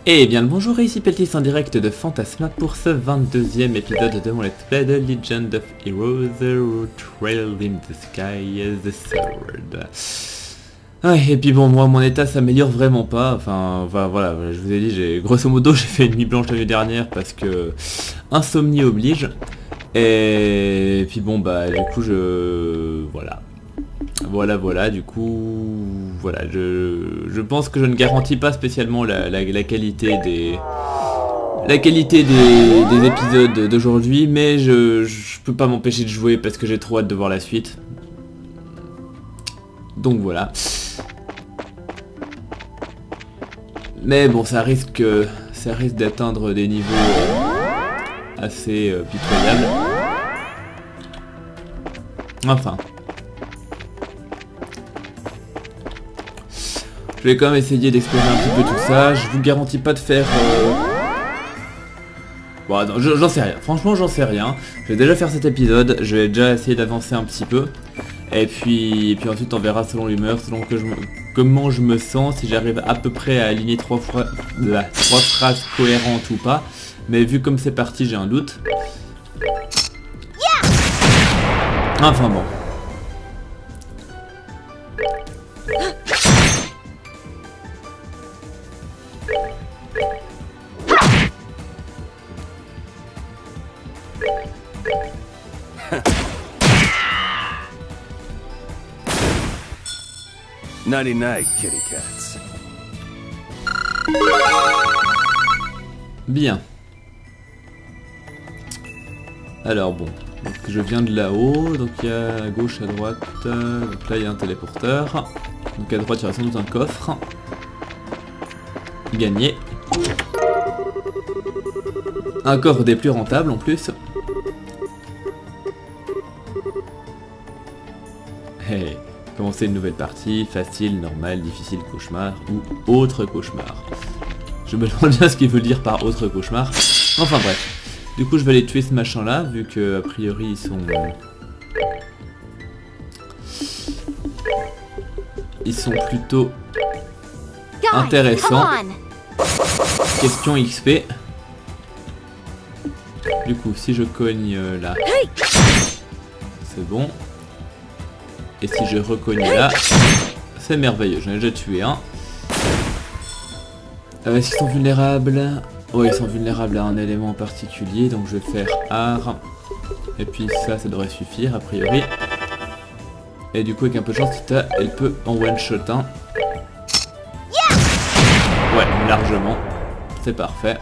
Et bien le bonjour, ici Peltis en direct de Fantasma pour ce 22e épisode de mon let's play de Legend of Heroes, The Trail in the Sky, The Sword. Ouais, et puis bon, moi mon état s'améliore vraiment pas, enfin voilà, je vous ai dit, grosso modo j'ai fait une nuit blanche l'année dernière parce que insomnie oblige. Et puis bon bah du coup voilà, du coup, voilà, je pense que je ne garantis pas spécialement la qualité des épisodes d'aujourd'hui, mais je peux pas m'empêcher de jouer parce que j'ai trop hâte de voir la suite. Donc voilà. Mais bon, ça risque d'atteindre des niveaux assez pitoyables. Enfin. Je vais quand même essayer d'explorer un petit peu tout ça. Je vous garantis pas de faire... Bon, non, j'en sais rien. Franchement, j'en sais rien. Je vais déjà faire cet épisode. Je vais déjà essayer d'avancer un petit peu. Et puis ensuite, on verra selon l'humeur, selon comment je me sens, si j'arrive à peu près à aligner trois phrases cohérentes ou pas. Mais vu comme c'est parti, j'ai un doute. Enfin bon. Nighty night, kitty cats. Bien. Alors bon, donc je viens de là-haut, donc il y a à gauche, à droite, donc là il y a un téléporteur. Donc à droite il y aura sans doute un coffre. Gagné. Un coffre des plus rentables en plus. Hey. Commencer une nouvelle partie, facile, normal, difficile, cauchemar ou autre cauchemar. Je me demande bien ce qu'il veut dire par autre cauchemar. Enfin bref. Du coup je vais aller tuer ce machin là, vu que a priori ils sont plutôt intéressants. Question XP. Du coup si je cogne là, c'est bon. Et si je recogne là, c'est merveilleux, j'en ai déjà tué un. Est-ce qu'ils sont vulnérables? Ouais, ils sont vulnérables à un élément en particulier, donc je vais faire art. Et puis ça devrait suffire a priori. Et du coup avec un peu de chance, Tita, elle peut en one shot un. Ouais, largement. C'est parfait.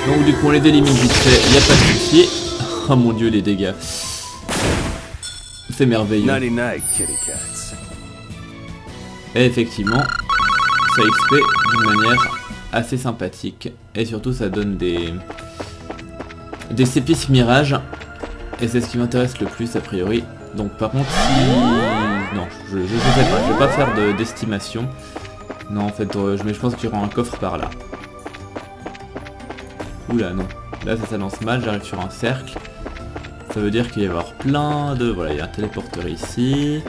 Donc du coup on les élimine vite fait, il n'y a pas de souci. Oh mon dieu les dégâts. C'est merveilleux. Nighty night, kitty cats. Et effectivement, ça XP d'une manière assez sympathique. Et surtout ça donne des sépices mirage. Et c'est ce qui m'intéresse le plus a priori. Donc par contre si... Non, je sais pas, je vais pas faire d'estimation. Non en fait, je pense qu'il y aura un coffre par là. Oula non, là ça s'annonce mal, j'arrive sur un cercle. Ça veut dire qu'il va y avoir plein de... Voilà, il y a un téléporteur ici.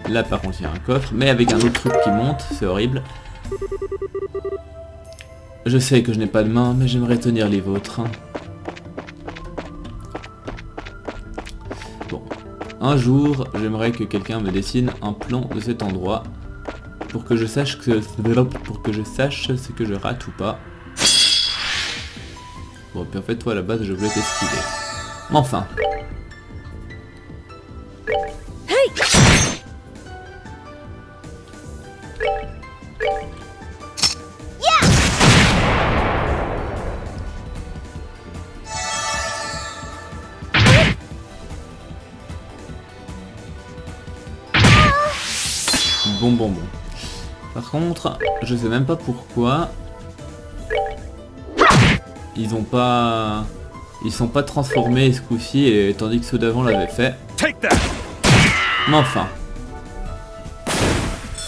Là par contre il y a un coffre, mais avec un autre truc qui monte, c'est horrible. Je sais que je n'ai pas de main, mais j'aimerais tenir les vôtres. Bon, un jour, j'aimerais que quelqu'un me dessine un plan de cet endroit pour que je sache ce que je rate ou pas. Bon, puis en fait, toi à la base, je voulais t'esquiver. Enfin. Bon. Par contre, je sais même pas pourquoi ils sont pas transformés ce coup-ci, et tandis que ceux d'avant l'avaient fait. Mais enfin,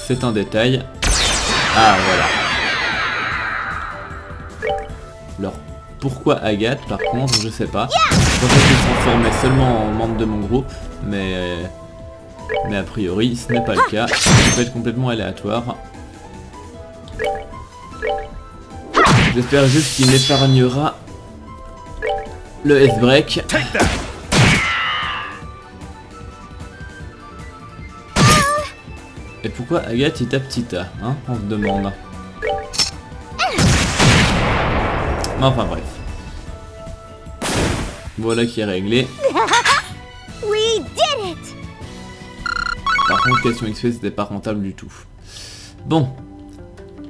c'est un détail. Ah voilà. Alors pourquoi Agathe par contre, je sais pas. Je pensais qu'il se transformait seulement en membre de mon groupe, mais a priori ce n'est pas le cas. Ça peut être complètement aléatoire. J'espère juste qu'il m'épargnera le S-break. Et pourquoi Agathe il tape Tita, hein, on se demande. Enfin bref. Voilà qui est réglé. We did it! Par contre, question XP c'était pas rentable du tout. Bon.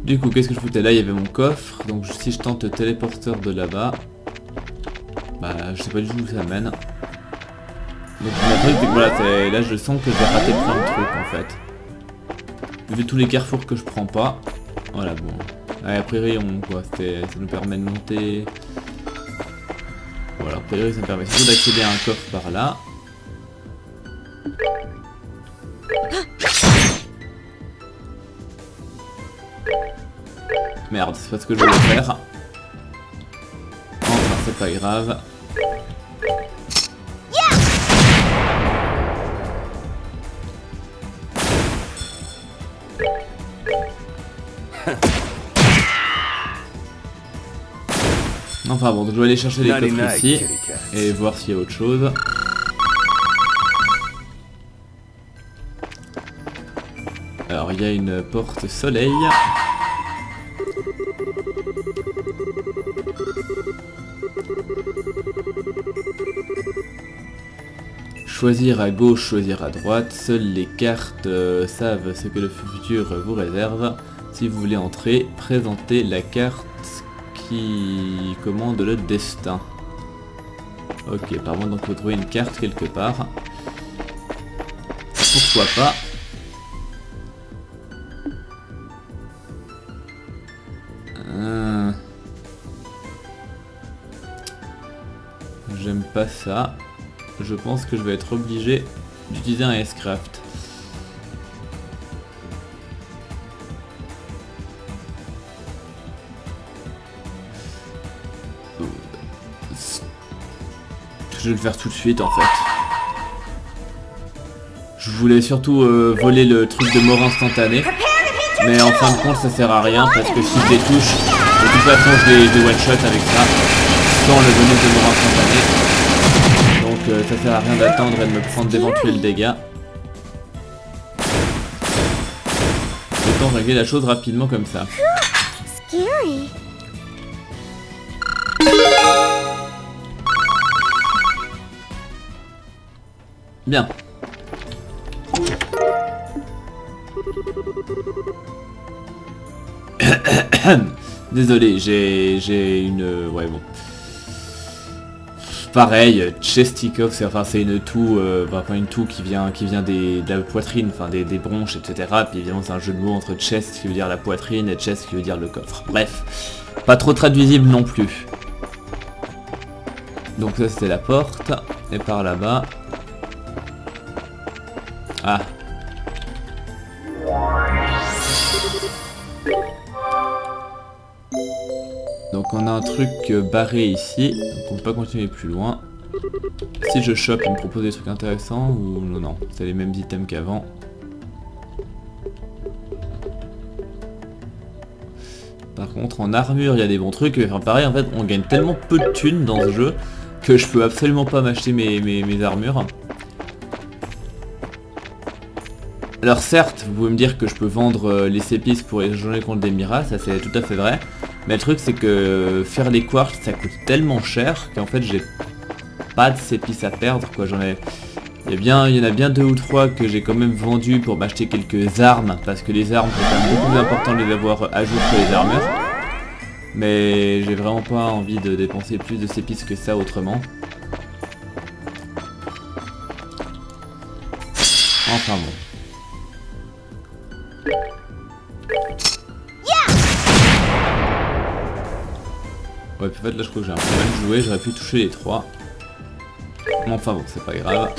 Du coup, qu'est-ce que je foutais là? Il y avait mon coffre. Donc si je tente le téléporteur de là-bas, bah je sais pas du tout où ça mène. Donc le truc c'est que voilà, là je sens que je vais rater plein de trucs en fait. Vu tous les carrefours que je prends pas. Voilà bon. Ouais, a priori ça nous permet de monter. Voilà, a priori ça me permet surtout d'accéder à un coffre par là. Merde, c'est pas ce que je voulais faire. Enfin, c'est pas grave. Enfin bon, donc je vais aller chercher les Nighty coffres night, ici kitty cats. et voir s'il y a autre chose. Alors il y a une porte soleil. Choisir à gauche, choisir à droite. Seules les cartes savent ce que le futur vous réserve. Si vous voulez entrer, présentez la carte qui commande le destin. Ok, apparemment donc il faut trouver une carte quelque part. Pourquoi pas. J'aime pas ça. Je pense que je vais être obligé d'utiliser un S-Craft. Je vais le faire tout de suite en fait. Je voulais surtout voler le truc de mort instantané. Mais en fin de compte ça sert à rien parce que si je les touche, de toute façon je les one-shot avec ça. Sans le bonus de mort instantané. Donc ça sert à rien d'attendre et de me prendre d'éventuels dégâts. Autant régler la chose rapidement comme ça. Scary. Bien. Désolé, j'ai une... ouais bon. Pareil, chesticov, c'est une toux, enfin une toux qui vient de la poitrine, enfin des bronches, etc. Puis évidemment c'est un jeu de mots entre chest qui veut dire la poitrine et chest qui veut dire le coffre. Bref, pas trop traduisible non plus. Donc ça c'était la porte, et par là-bas... Ah. Donc on a un truc barré ici, donc on peut pas continuer plus loin. Si je chope, il me propose des trucs intéressants ou non, non, c'est les mêmes items qu'avant. Par contre en armure il y a des bons trucs, enfin pareil en fait on gagne tellement peu de thunes dans ce jeu que je peux absolument pas m'acheter mes armures. Alors certes, vous pouvez me dire que je peux vendre les sépices pour échanger contre des miras, ça c'est tout à fait vrai. Mais le truc c'est que faire les quartz ça coûte tellement cher qu'en fait j'ai pas de sépices à perdre quoi. Il y en a bien 2 ou 3 que j'ai quand même vendu pour m'acheter quelques armes, parce que les armes c'est quand même beaucoup plus important de les avoir à jour que les armures. Mais j'ai vraiment pas envie de dépenser plus de sépices que ça autrement. Enfin bon. Ouais, puis en fait là je crois que j'ai un peu mal joué, j'aurais pu toucher les 3. Mais enfin bon, c'est pas grave.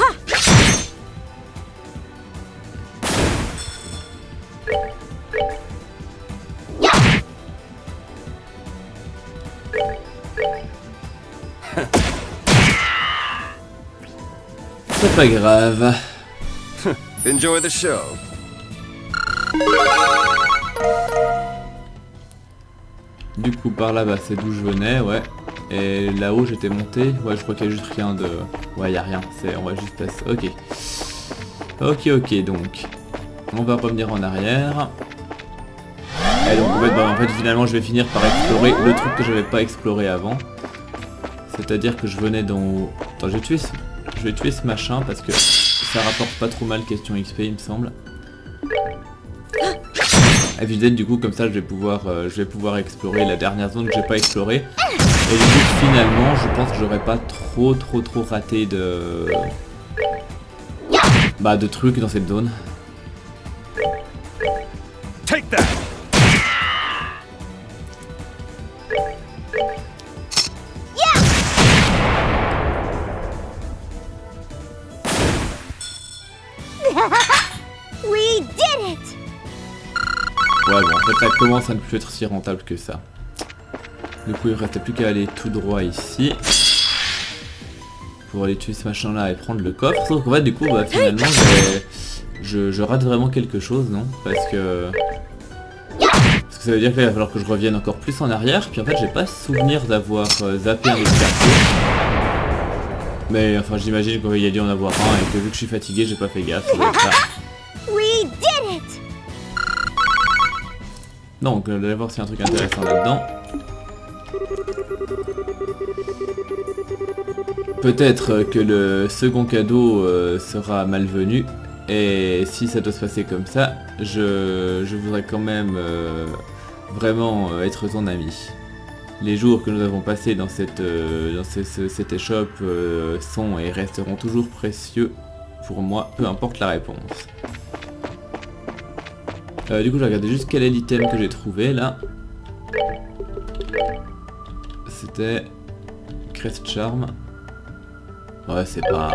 pas grave. Enjoy the show. Du coup par là-bas c'est d'où je venais, ouais. Et là-haut j'étais monté, ouais je crois qu'il y a juste rien de... Ouais y a rien, on va juste passer, ok. Ok, donc on va revenir en arrière. Et donc en fait finalement je vais finir par explorer le truc que j'avais pas exploré avant. C'est-à-dire que je venais dans... Attends, je vais tuer ce machin parce que ça rapporte pas trop mal question XP il me semble. Et puis du coup comme ça je vais pouvoir explorer la dernière zone que j'ai pas explorée. Et du coup finalement je pense que j'aurais pas trop raté de... Bah de trucs dans cette zone. Take that. We did it! Ouais bon en fait ça commence à ne plus être si rentable que ça. Du coup il ne restait plus qu'à aller tout droit ici. Pour aller tuer ce machin là et prendre le coffre. Sauf qu'en fait du coup bah finalement je rate vraiment quelque chose, non? Parce que ça veut dire qu'il va falloir que je revienne encore plus en arrière. Puis en fait j'ai pas souvenir d'avoir zappé un autre quartier. Mais enfin j'imagine qu'il y a dû en avoir un et que vu que je suis fatigué j'ai pas fait gaffe. We did it! Donc allez voir s'il y a un truc intéressant là-dedans. Peut-être que le second cadeau sera malvenu. Et si ça doit se passer comme ça, je voudrais quand même vraiment être ton ami. Les jours que nous avons passés dans cette échoppe sont et resteront toujours précieux pour moi, peu importe la réponse. Du coup, je vais regarder juste quel est l'item que j'ai trouvé là. C'était Crest Charm. Ouais, c'est pas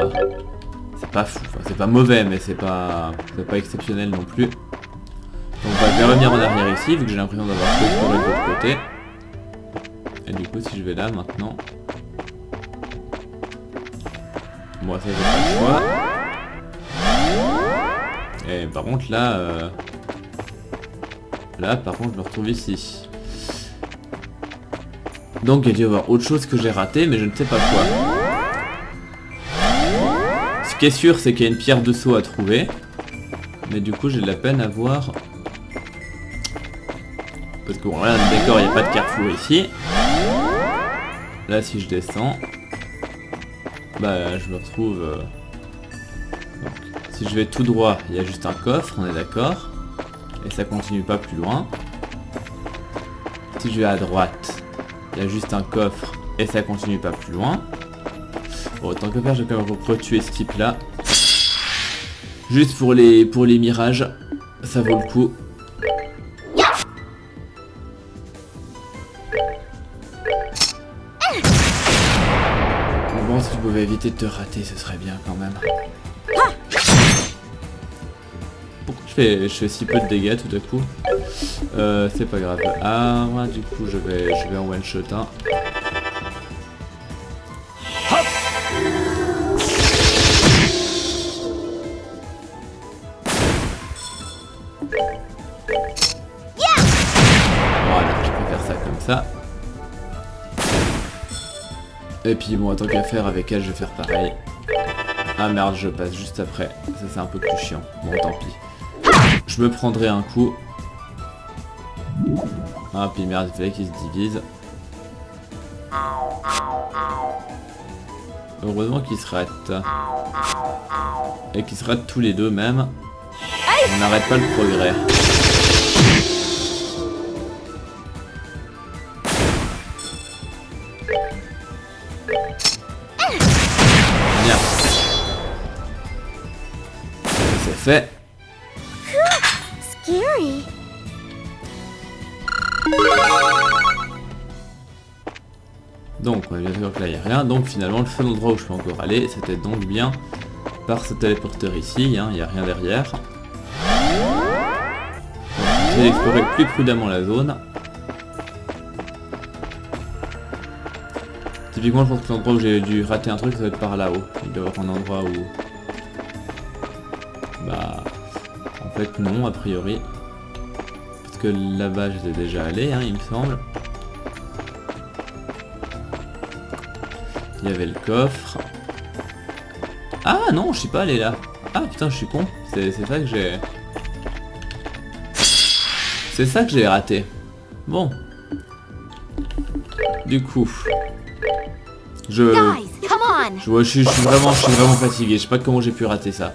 fou, enfin, c'est pas mauvais, mais c'est pas exceptionnel non plus. Donc bah, je vais revenir en arrière ici, vu que j'ai l'impression d'avoir tout exploré de l'autre côté. Et du coup, si je vais là maintenant, moi ça j'ai pas le choix. Et par contre là, par contre je me retrouve ici. Donc il y a dû y avoir autre chose que j'ai raté, mais je ne sais pas quoi. Ce qui est sûr, c'est qu'il y a une pierre de saut à trouver. Mais du coup, j'ai de la peine à voir. Parce que bon, là, d'accord, il n'y a pas de carrefour ici. Là, si je descends, bah, je me retrouve... Donc, si je vais tout droit, il y a juste un coffre, on est d'accord. Et ça continue pas plus loin. Si je vais à droite, il y a juste un coffre et ça continue pas plus loin. Bon, tant que faire, je vais quand même retuer ce type là. Juste pour les mirages, ça vaut le coup. Bon, si tu pouvais éviter de te rater, ce serait bien quand même. Pourquoi je fais si peu de dégâts tout à coup? C'est pas grave. Ah, du coup, je vais en one shot un. Ça. Et puis bon, tant qu'à faire avec elle, je vais faire pareil. Ah merde, je passe juste après. Ça c'est un peu plus chiant. Bon, tant pis. Je me prendrai un coup. Ah puis merde, il fallait qu'ils se divisent. Heureusement qu'ils se ratent. Et qu'ils se ratent tous les deux même. On n'arrête pas le progrès. Fait. Scary. Donc on est bien sûr que là il n'y a rien. Donc finalement le seul endroit où je peux encore aller, c'était donc bien par ce téléporteur ici, hein, il n'y a rien derrière. Donc, je vais explorer plus prudemment la zone. Typiquement je pense que l'endroit où j'ai dû rater un truc ça va être par là-haut. Il doit y avoir un endroit où fait non, a priori. Parce que là-bas j'étais déjà allé, hein, il me semble. Il y avait le coffre. Ah non, je suis pas allé là. Ah putain, je suis con. C'est ça que j'ai... C'est ça que j'ai raté. Bon. Du coup... Guys, come on! Je suis vraiment fatigué. Je sais pas comment j'ai pu rater ça.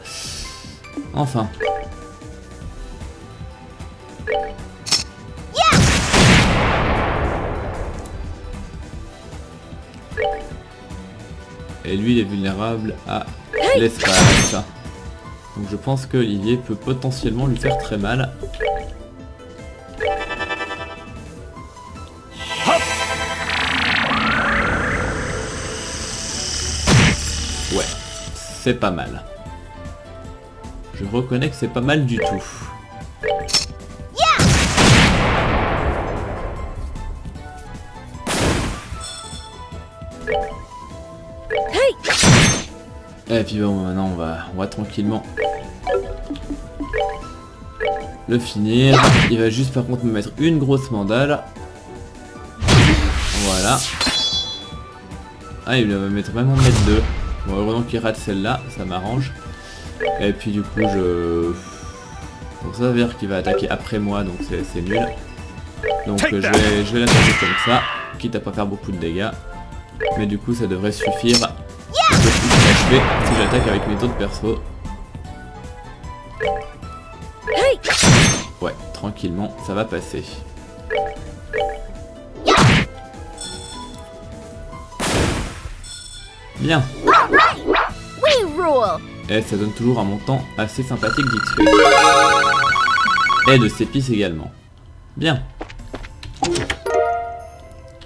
Enfin. Et lui, il est vulnérable à l'espace. Donc je pense que Olivier peut potentiellement lui faire très mal. Ouais, c'est pas mal. Je reconnais que c'est pas mal du tout. Et puis bon, maintenant on va tranquillement le finir. Il va juste par contre me mettre une grosse mandale. Voilà. Ah, il va me mettre vraiment mettre deux. Bon, heureusement qu'il rate celle-là, ça m'arrange. Et puis du coup je... Bon, ça veut dire qu'il va attaquer après moi, donc c'est nul. Donc je vais l'attaquer comme ça, quitte à pas faire beaucoup de dégâts. Mais du coup ça devrait suffire. Si j'attaque avec mes autres persos. Ouais, tranquillement, ça va passer. Bien. We rule! Et ça donne toujours un montant assez sympathique d'XP. Et de sépices également. Bien.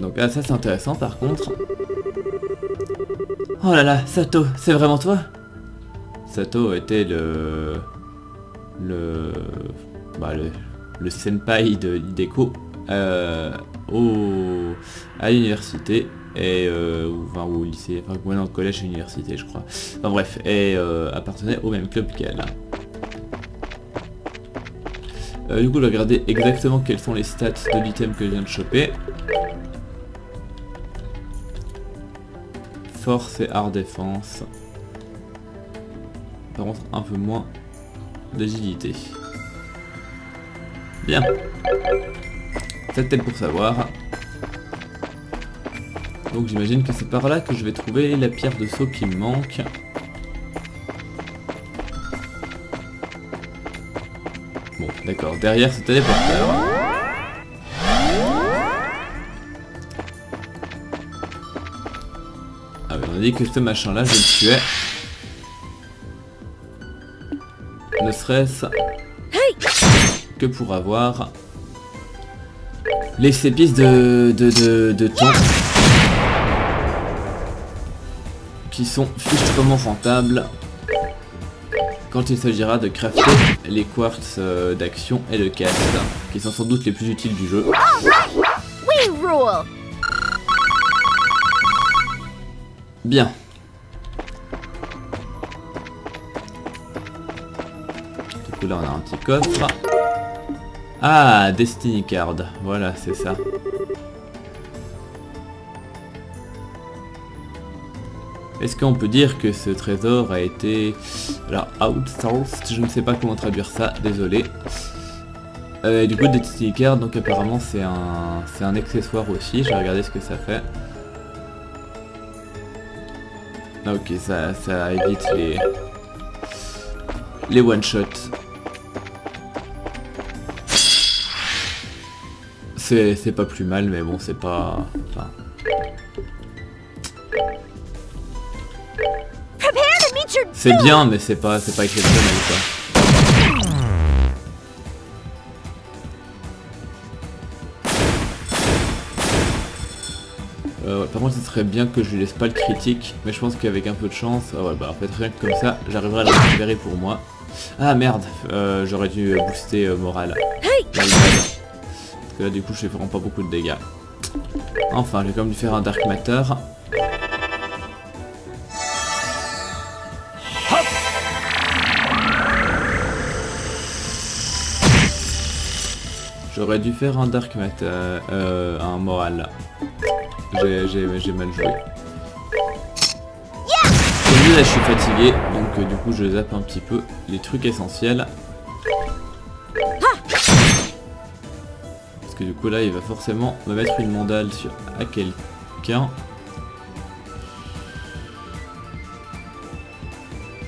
Donc ah, ça c'est intéressant par contre. Oh là là, Sato, c'est vraiment toi? Sato était le senpai de Hideko à l'université et au lycée, enfin ouais, non, collège et université je crois. Enfin bref, et appartenait au même club qu'elle. Du coup, je vais regarder exactement quels sont les stats de l'item que je viens de choper. Force et art défense. Par contre, un peu moins d'agilité. Bien. C'est peut-être pour savoir. Donc j'imagine que c'est par là que je vais trouver la pierre de saut qui me manque. Bon, d'accord. Derrière ce téléporteur. Ah oui, on a dit que ce machin là je le tuais. Ne serait-ce que pour avoir les épices de temps qui sont fichtrement rentables quand il s'agira de crafter les quartz d'action et de caste, qui sont sans doute les plus utiles du jeu. We rule! Bien. Du coup là on a un petit coffre. Ah, Destiny Card. Voilà, c'est ça. Est-ce qu'on peut dire que ce trésor a été... Alors, outsourced, je ne sais pas comment traduire ça, désolé. Du coup, Destiny Card, donc apparemment c'est un accessoire aussi, je vais regarder ce que ça fait. Ah, ok, ça évite les one-shots. C'est pas plus mal, mais bon, c'est pas... Enfin... C'est bien, mais c'est pas exceptionnel, quoi. Ouais, par contre, ce serait bien que je lui laisse pas le critique, mais je pense qu'avec un peu de chance... Ah ouais, bah en fait, rien que comme ça, j'arriverai à le récupérer pour moi. Ah merde, j'aurais dû booster moral. Parce que là, du coup, je fais vraiment pas beaucoup de dégâts. Enfin, je vais quand même lui faire un Dark Matter. J'aurais dû faire un Dark Matter, un moral. J'ai mal joué. Comme dit, là je suis fatigué, donc du coup je zappe un petit peu les trucs essentiels. Parce que du coup là il va forcément me mettre une mandale à quelqu'un.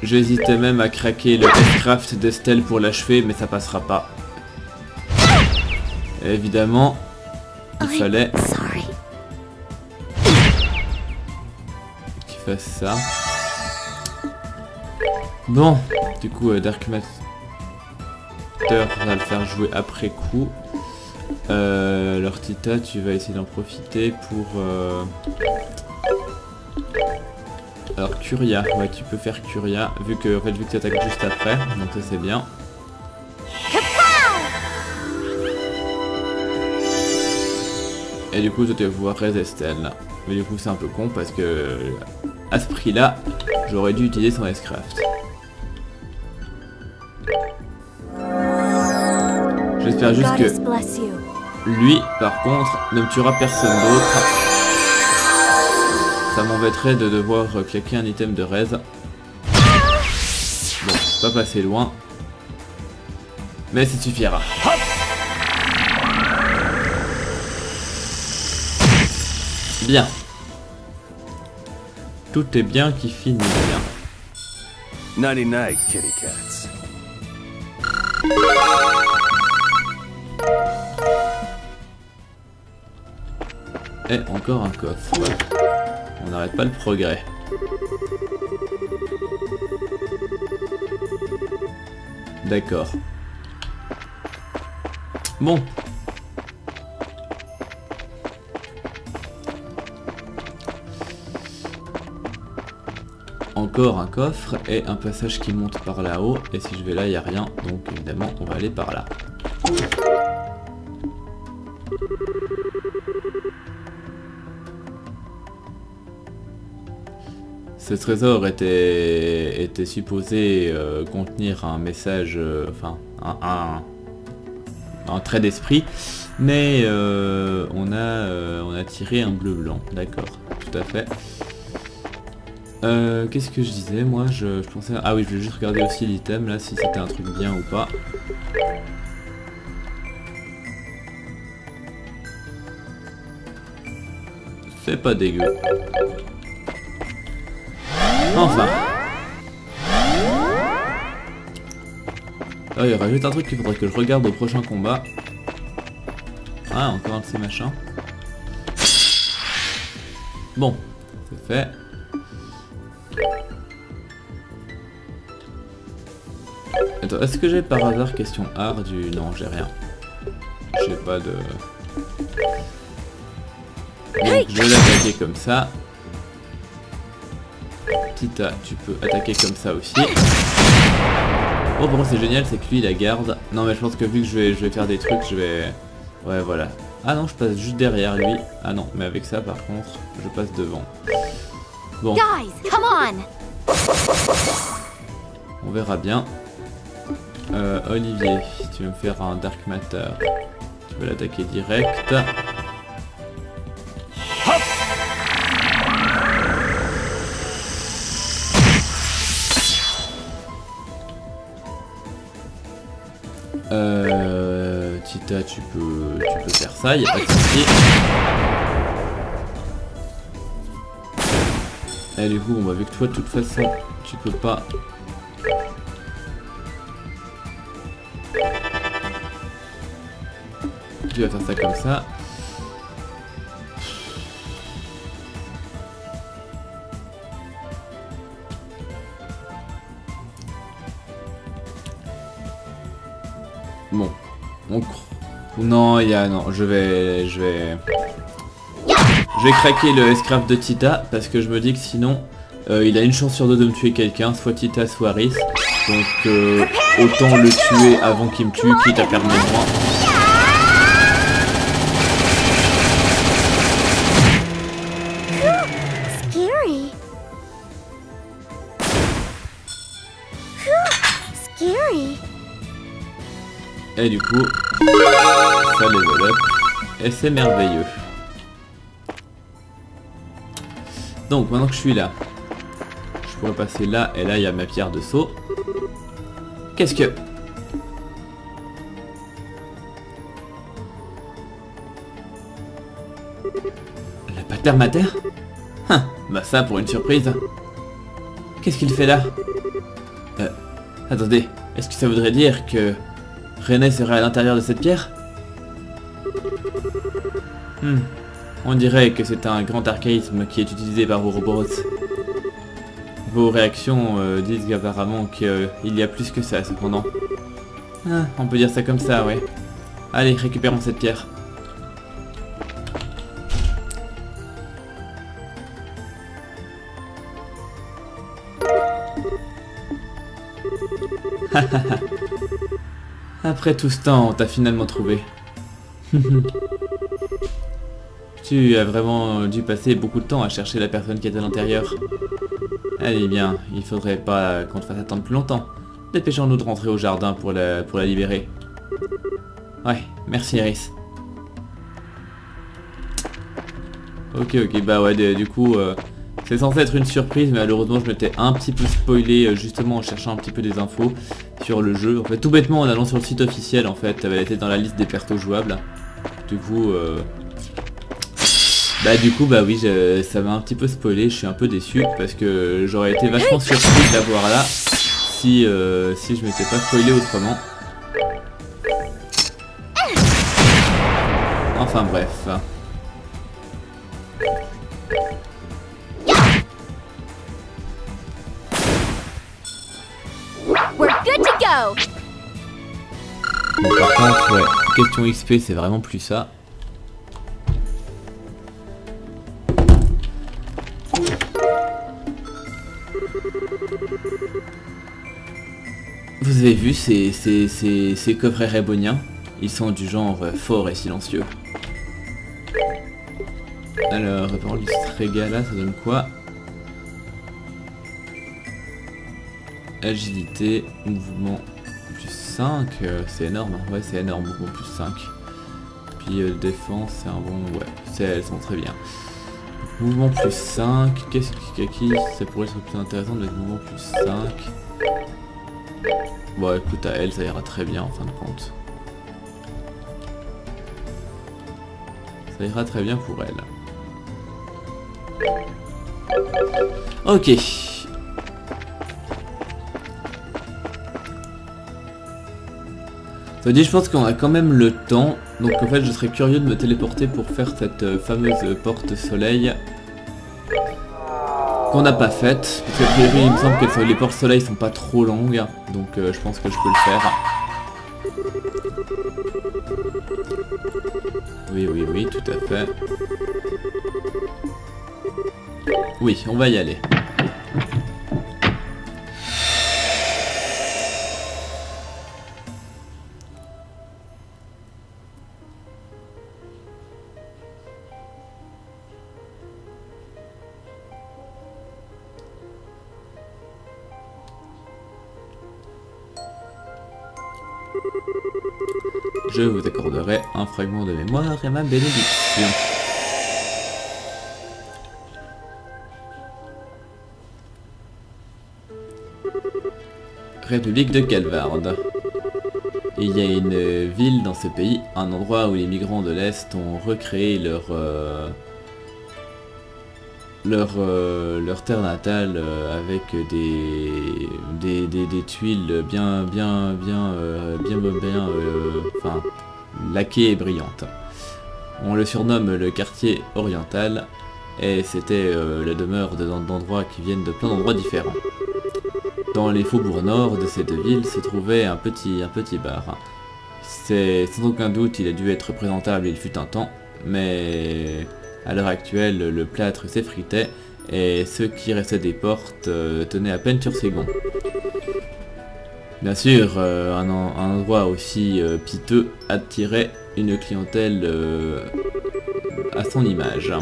J'hésitais même à craquer le F-Craft d'Estelle pour l'achever, mais ça passera pas. Et évidemment, il fallait Sorry. qu'il fasse ça. Bon, du coup, Dark Matter va le faire jouer après coup. Alors Tita, tu vas essayer d'en profiter pour... Alors Curia, ouais tu peux faire Curia, vu que tu attaques juste après, donc ça c'est bien. Et du coup tu vas pouvoir raise Estelle. Mais du coup c'est un peu con parce que à ce prix là, j'aurais dû utiliser son S-Craft. J'espère juste Goddess que bless you. lui par contre ne me tuera personne d'autre. Ça m'embêterait de devoir claquer un item de raise. Bon, pas passer loin. Mais ça suffira. Bien. Tout est bien qui finit bien. Nighty night, kitty cats. Et encore un coffre. On n'arrête pas le progrès. D'accord. Bon. Encore un coffre et un passage qui monte par là-haut. Et si je vais là, il n'y a rien. Donc évidemment, on va aller par là. Ce trésor était supposé contenir un message, enfin un trait d'esprit, mais on a tiré un bleu blanc, d'accord, tout à fait. Qu'est-ce que je disais, moi je pensais... Ah oui, je vais juste regarder aussi l'item, là, si c'était un truc bien ou pas. C'est pas dégueu. Enfin. Ah, il rajoute un truc qu'il faudrait que je regarde au prochain combat. Ah, encore un de ces machins. Bon, c'est fait. Attends, est-ce que j'ai par hasard question art du... Non, j'ai rien. J'ai pas de... Donc, je vais l'attaquer comme ça. Tita, tu peux attaquer comme ça aussi. Oh, pour moi c'est génial, c'est que lui il la garde. Non mais je pense que vu que je vais faire des trucs, je vais... Ouais, voilà. Ah non, je passe juste derrière lui. Ah non, mais avec ça par contre, je passe devant. Bon. Guys, come on. On verra bien. Olivier, tu veux me faire un Dark Matter. Tu peux l'attaquer direct. Tita, tu peux faire ça, y a pas de souci. Et du coup, on va vu que toi, de toute façon, tu peux pas. Tu vas faire ça comme ça. Bon. Non, non, je vais craquer le S-Craft de Tita parce que je me dis que sinon il a une chance sur deux de me tuer quelqu'un, soit Tita, soit Rhys. Donc autant le tuer avant qu'il me tue, quitte à perdre mes points. Scary. Scary. Et du coup, ça level up. Et c'est merveilleux. Donc maintenant que je suis là, je pourrais passer là, et là il y a ma pierre de saut. Qu'est-ce que... La pater mater? Bah ça pour une surprise. Qu'est-ce qu'il fait là? Attendez, est-ce que ça voudrait dire que René serait à l'intérieur de cette pierre? On dirait que c'est un grand archaïsme qui est utilisé par vos robots. Vos réactions disent apparemment qu'il y a plus que ça, cependant. On peut dire ça comme ça, ouais. Allez, récupérons cette pierre. Après tout ce temps, on t'a finalement trouvé. Tu as vraiment dû passer beaucoup de temps à chercher la personne qui est à l'intérieur. Allez bien, il faudrait pas qu'on te fasse attendre plus longtemps. Dépêchons-nous de rentrer au jardin pour la libérer. Ouais, merci Iris. Ok, bah ouais, du coup, c'est censé être une surprise, mais malheureusement je m'étais un petit peu spoilé justement en cherchant un petit peu des infos sur le jeu. En fait, tout bêtement en allant sur le site officiel, en fait, elle était dans la liste des persos jouables. Du coup, bah oui, ça m'a un petit peu spoilé, je suis un peu déçu parce que j'aurais été vachement surpris de la voir là si je m'étais pas spoilé autrement. Enfin bref. We're good to go. Bon, par contre, ouais, question XP, c'est vraiment plus ça. Vous avez vu ces coffrets réboniens? Ils sont du genre fort et silencieux. Alors, par l'Istrégala, ça donne quoi? Agilité, mouvement plus 5, c'est énorme, ouais c'est énorme, mouvement plus 5. Puis défense, c'est un bon, ouais, elles sont très bien. Mouvement plus 5, qu'est-ce qui ça pourrait être plus intéressant de mettre mouvement plus 5. Bon écoute, à elle ça ira très bien en fin de compte. Ça ira très bien pour elle. Ok. Ça dit, je pense qu'on a quand même le temps, donc en fait je serais curieux de me téléporter pour faire cette fameuse porte soleil qu'on n'a pas faite, parce qu'a priori il me semble que les portes soleil sont pas trop longues, donc je pense que je peux le faire. Oui, tout à fait. Oui, on va y aller. Je vous accorderai un fragment de mémoire et ma bénédiction. République de Calvarde. Il y a une ville dans ce pays, un endroit où les migrants de l'Est ont recréé leur terre natale avec des tuiles bien enfin laquées et brillantes. On le surnomme le quartier oriental et c'était la demeure d'endroits qui viennent de plein d'endroits différents. Dans les faubourgs nord de cette ville se trouvait un petit bar. C'est sans aucun doute il a dû être présentable il fut un temps, mais à l'heure actuelle, le plâtre s'effritait et ceux qui restaient des portes tenaient à peine sur ses gonds. Bien sûr, un endroit aussi piteux attirait une clientèle à son image.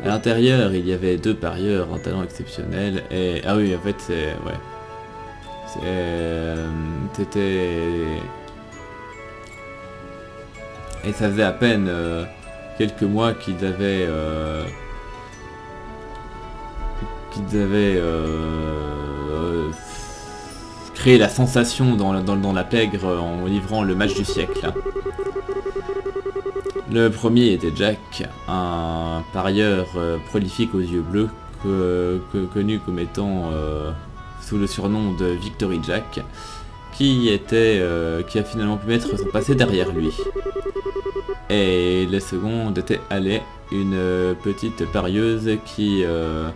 À l'intérieur, il y avait 2 parieurs en talent exceptionnel et... Ah oui, en fait, c'est... Ouais. C'était... Et ça faisait à peine quelques mois qu'ils avaient créé la sensation dans la pègre en livrant le match du siècle. Le premier était Jack, un parieur prolifique aux yeux bleus, connu comme étant sous le surnom de Victory Jack, qui a finalement pu mettre son passé derrière lui. Et le second était Alley, une petite parieuse qui le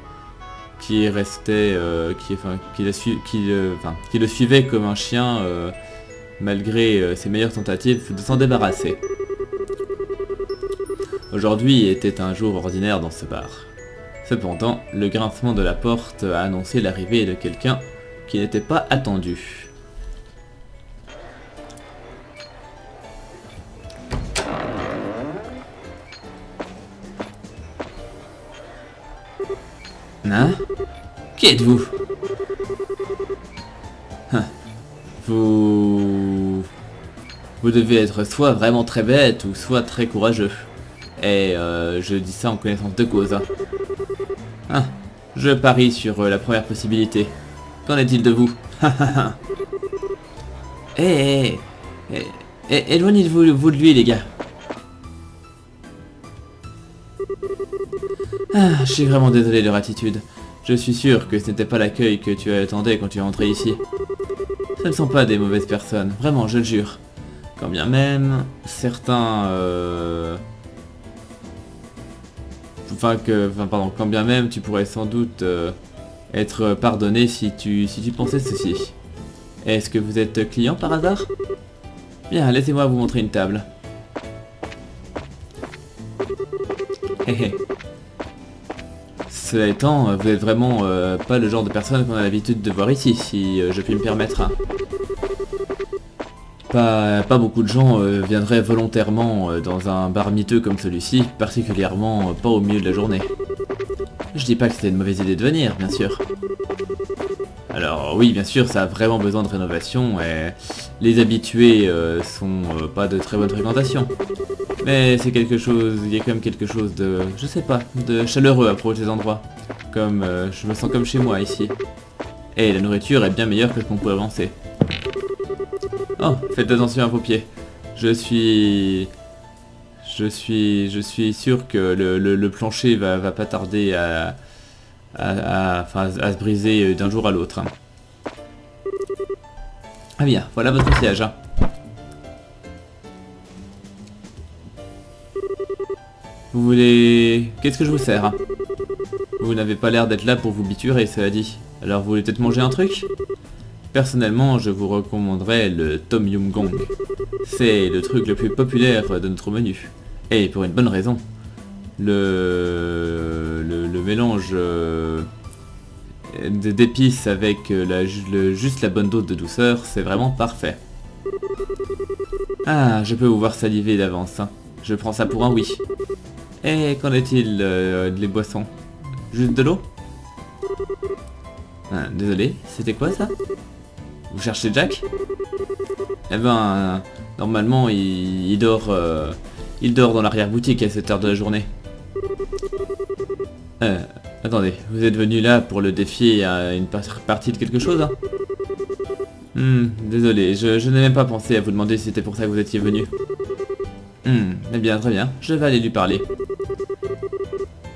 suivait comme un chien malgré ses meilleures tentatives de s'en débarrasser. Aujourd'hui était un jour ordinaire dans ce bar. Cependant, le grincement de la porte a annoncé l'arrivée de quelqu'un qui n'était pas attendu. Hein? Qui êtes-vous? Vous devez être soit vraiment très bête ou soit très courageux. Et je dis ça en connaissance de cause. Je parie sur la première possibilité. Qu'en est-il de vous? Éloignez-vous de lui, les gars. Je suis vraiment désolé de leur attitude. Je suis sûr que ce n'était pas l'accueil que tu attendais quand tu es rentré ici. Ce ne sont pas des mauvaises personnes, vraiment, je le jure. Quand bien même, certains... quand bien même tu pourrais sans doute être pardonné si tu pensais ceci. Est-ce que vous êtes client par hasard? Bien, laissez-moi vous montrer une table. Cela étant, vous êtes vraiment pas le genre de personne qu'on a l'habitude de voir ici, si je puis me permettre. Pas beaucoup de gens viendraient volontairement dans un bar miteux comme celui-ci, particulièrement pas au milieu de la journée. Je dis pas que c'était une mauvaise idée de venir, bien sûr. Alors oui, bien sûr, ça a vraiment besoin de rénovation et les habitués sont pas de très bonne fréquentation. Mais c'est quelque chose, il y a quand même quelque chose de, je sais pas, de chaleureux à propos de ces endroits. Comme, je me sens comme chez moi ici. Et la nourriture est bien meilleure que ce qu'on pourrait penser. Oh, faites attention à vos pieds. Je suis sûr que le plancher va pas tarder à se briser d'un jour à l'autre. Ah bien, voilà votre siège. Vous voulez... Qu'est-ce que je vous sers? Vous n'avez pas l'air d'être là pour vous biturer, cela dit. Alors vous voulez peut-être manger un truc? Personnellement, je vous recommanderais le Tom Yum Gong. C'est le truc le plus populaire de notre menu. Et pour une bonne raison. Le mélange d'épices avec juste la bonne dose de douceur, c'est vraiment parfait. Ah, je peux vous voir saliver d'avance. Je prends ça pour un oui. Et qu'en est-il des boissons? Juste de l'eau? Désolé, c'était quoi ça? Vous cherchez Jack? Eh ben, normalement, il dort dans l'arrière-boutique à cette heure de la journée. Attendez, vous êtes venu là pour le défier à une partie de quelque chose, hein? Désolé, je n'ai même pas pensé à vous demander si c'était pour ça que vous étiez venu. Eh bien, très bien, je vais aller lui parler.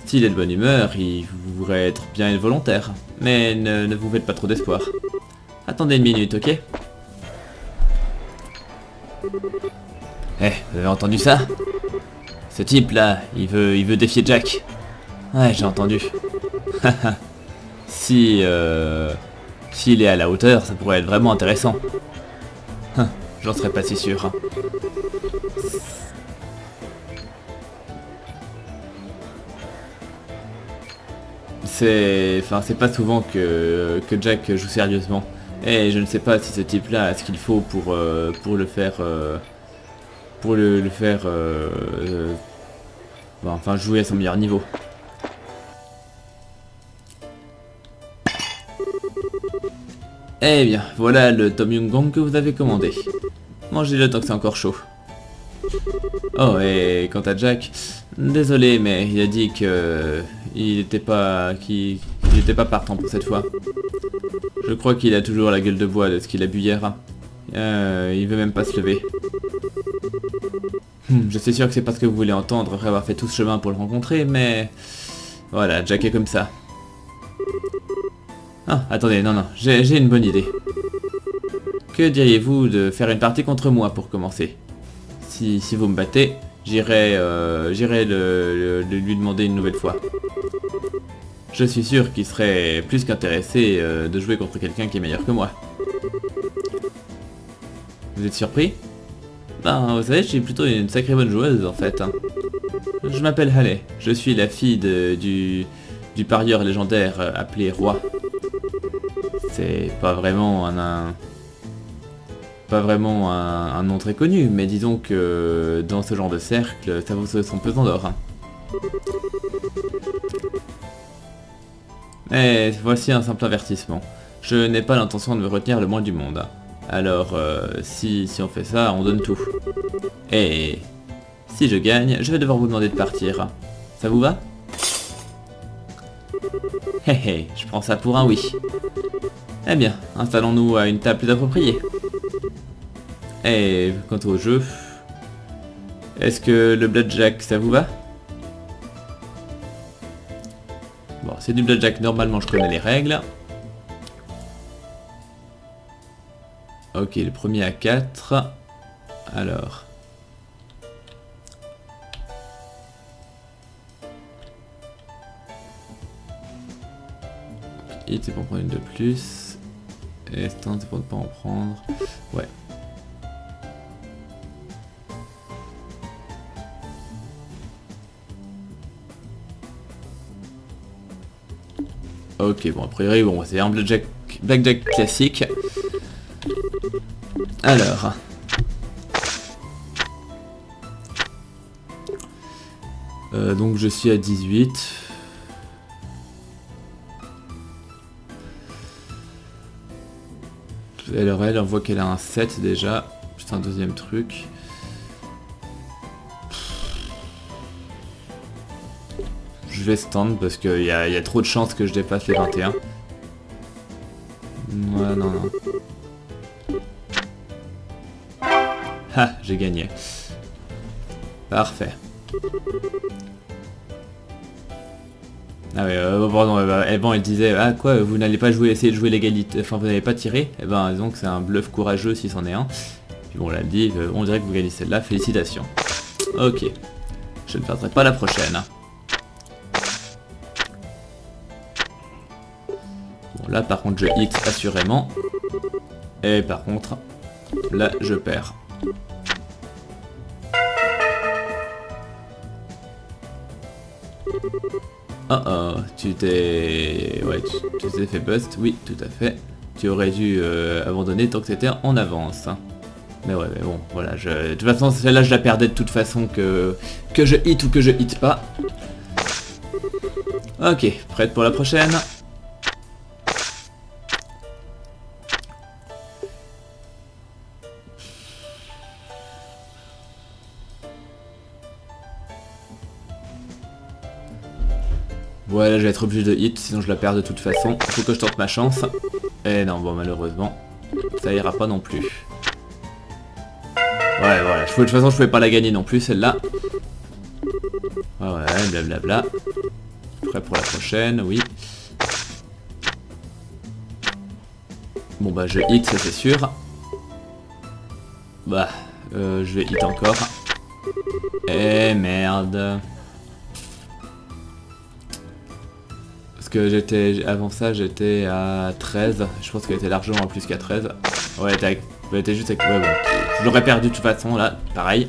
S'il est de bonne humeur, il voudrait être bien volontaire, mais ne vous faites pas trop d'espoir. Attendez une minute, ok? Vous avez entendu ça? Ce type-là, il veut défier Jack. Ouais, j'ai entendu. S'il est à la hauteur, ça pourrait être vraiment intéressant. J'en serais pas si sûr. C'est pas souvent que Jack joue sérieusement. Et je ne sais pas si ce type-là a ce qu'il faut pour le faire... jouer à son meilleur niveau. Eh bien, voilà le Tom Yum Gong que vous avez commandé. Mangez-le tant que c'est encore chaud. Oh, et quant à Jack, désolé, mais il a dit que il était pas partant pour cette fois. Je crois qu'il a toujours la gueule de bois de ce qu'il a bu hier. Il veut même pas se lever. Je suis sûr que c'est pas ce que vous voulez entendre après avoir fait tout ce chemin pour le rencontrer, mais voilà, Jack est comme ça. Ah, attendez, non, j'ai une bonne idée. Que diriez-vous de faire une partie contre moi pour commencer? Si vous me battez, j'irai lui demander une nouvelle fois. Je suis sûr qu'il serait plus qu'intéressé de jouer contre quelqu'un qui est meilleur que moi. Vous êtes surpris? Ben, vous savez, je suis plutôt une sacrée bonne joueuse en fait. Je m'appelle Halle, je suis la fille du parieur légendaire appelé Roi. C'est pas vraiment un nom très connu, mais disons que dans ce genre de cercle, ça vaut son pesant d'or. Mais voici un simple avertissement. Je n'ai pas l'intention de me retenir le moins du monde. Alors, si on fait ça, on donne tout. Et si je gagne, je vais devoir vous demander de partir. Ça vous va? Hé, je prends ça pour un oui. Eh bien, installons-nous à une table plus appropriée. Et quant au jeu, est-ce que le blackjack ça vous va? Bon, c'est du blackjack, normalement je connais les règles. Ok, le premier à 4. Alors. Hit c'est pour prendre une de plus. Et stand c'est pour ne pas en prendre. Ouais. Ok, bon, a priori, bon, c'est un blackjack classique. Alors. Donc je suis à 18. Alors elle, on voit qu'elle a un 7 déjà. Juste un deuxième truc. Je vais stand parce qu'il y a trop de chances que je dépasse les 21. Ouais, non. Ah, j'ai gagné. Parfait. Ah ouais, pardon, bon, elle disait, ah quoi, vous n'allez pas essayer de jouer l'égalité, enfin vous n'allez pas tirer. Eh ben, disons que c'est un bluff courageux si c'en est un. Puis bon, elle dit, on dirait que vous gagnez celle-là, félicitations. Ok. Je ne perdrai pas la prochaine. Bon, là par contre je X assurément. Et par contre, là je perds. Oh, tu t'es... Ouais, tu t'es fait bust, oui, tout à fait. Tu aurais dû abandonner tant que c'était en avance. Mais ouais, mais bon, voilà, de toute façon, celle-là, je la perdais de toute façon que je hit ou que je hit pas. Ok, prête pour la prochaine? Voilà, je vais être obligé de hit, sinon je la perds de toute façon. Il faut que je tente ma chance. Et non, bon, malheureusement, ça ira pas non plus. Ouais, voilà, de toute façon, je pouvais pas la gagner non plus, celle-là. Ouais, blablabla. Prêt pour la prochaine, oui. Bon, bah, je hit, ça c'est sûr. Bah, je vais hit encore. Eh merde. Que avant ça j'étais à 13, je pense qu'elle était largement plus qu'à 13. Ouais, elle était juste avec... Ouais, bon. Je l'aurais perdu de toute façon là, pareil.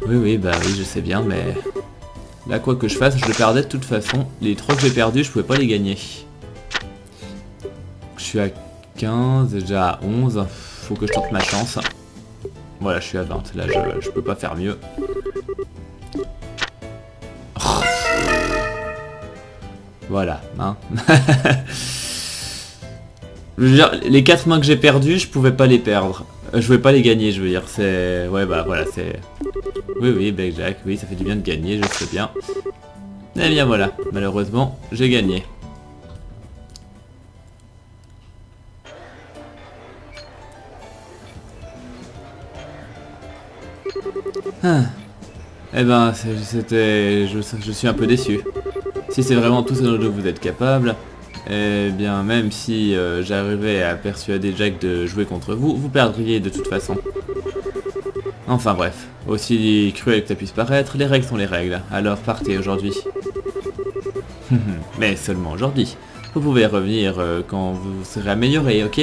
Oui, bah oui, je sais bien, mais... Là, quoi que je fasse, je le perdais de toute façon. Les 3 que j'ai perdus, je pouvais pas les gagner. Je suis à 15, déjà à 11. Faut que je tente ma chance. Voilà, je suis à 20, là je peux pas faire mieux. Voilà, hein. Je veux dire, les 4 mains que j'ai perdues, je pouvais pas les perdre. Je voulais pas les gagner, je veux dire, c'est... Ouais, bah voilà, c'est... Oui, Blackjack, oui, ça fait du bien de gagner, je sais bien. Eh bien voilà, malheureusement, j'ai gagné. Ah. Eh ben, c'était... Je suis un peu déçu. Si c'est vraiment tout ce dont vous êtes capable, eh bien, même si j'arrivais à persuader Jack de jouer contre vous, vous perdriez de toute façon. Enfin bref, aussi cruel que ça puisse paraître, les règles sont les règles, alors partez aujourd'hui. Mais seulement aujourd'hui. Vous pouvez revenir quand vous serez amélioré, ok?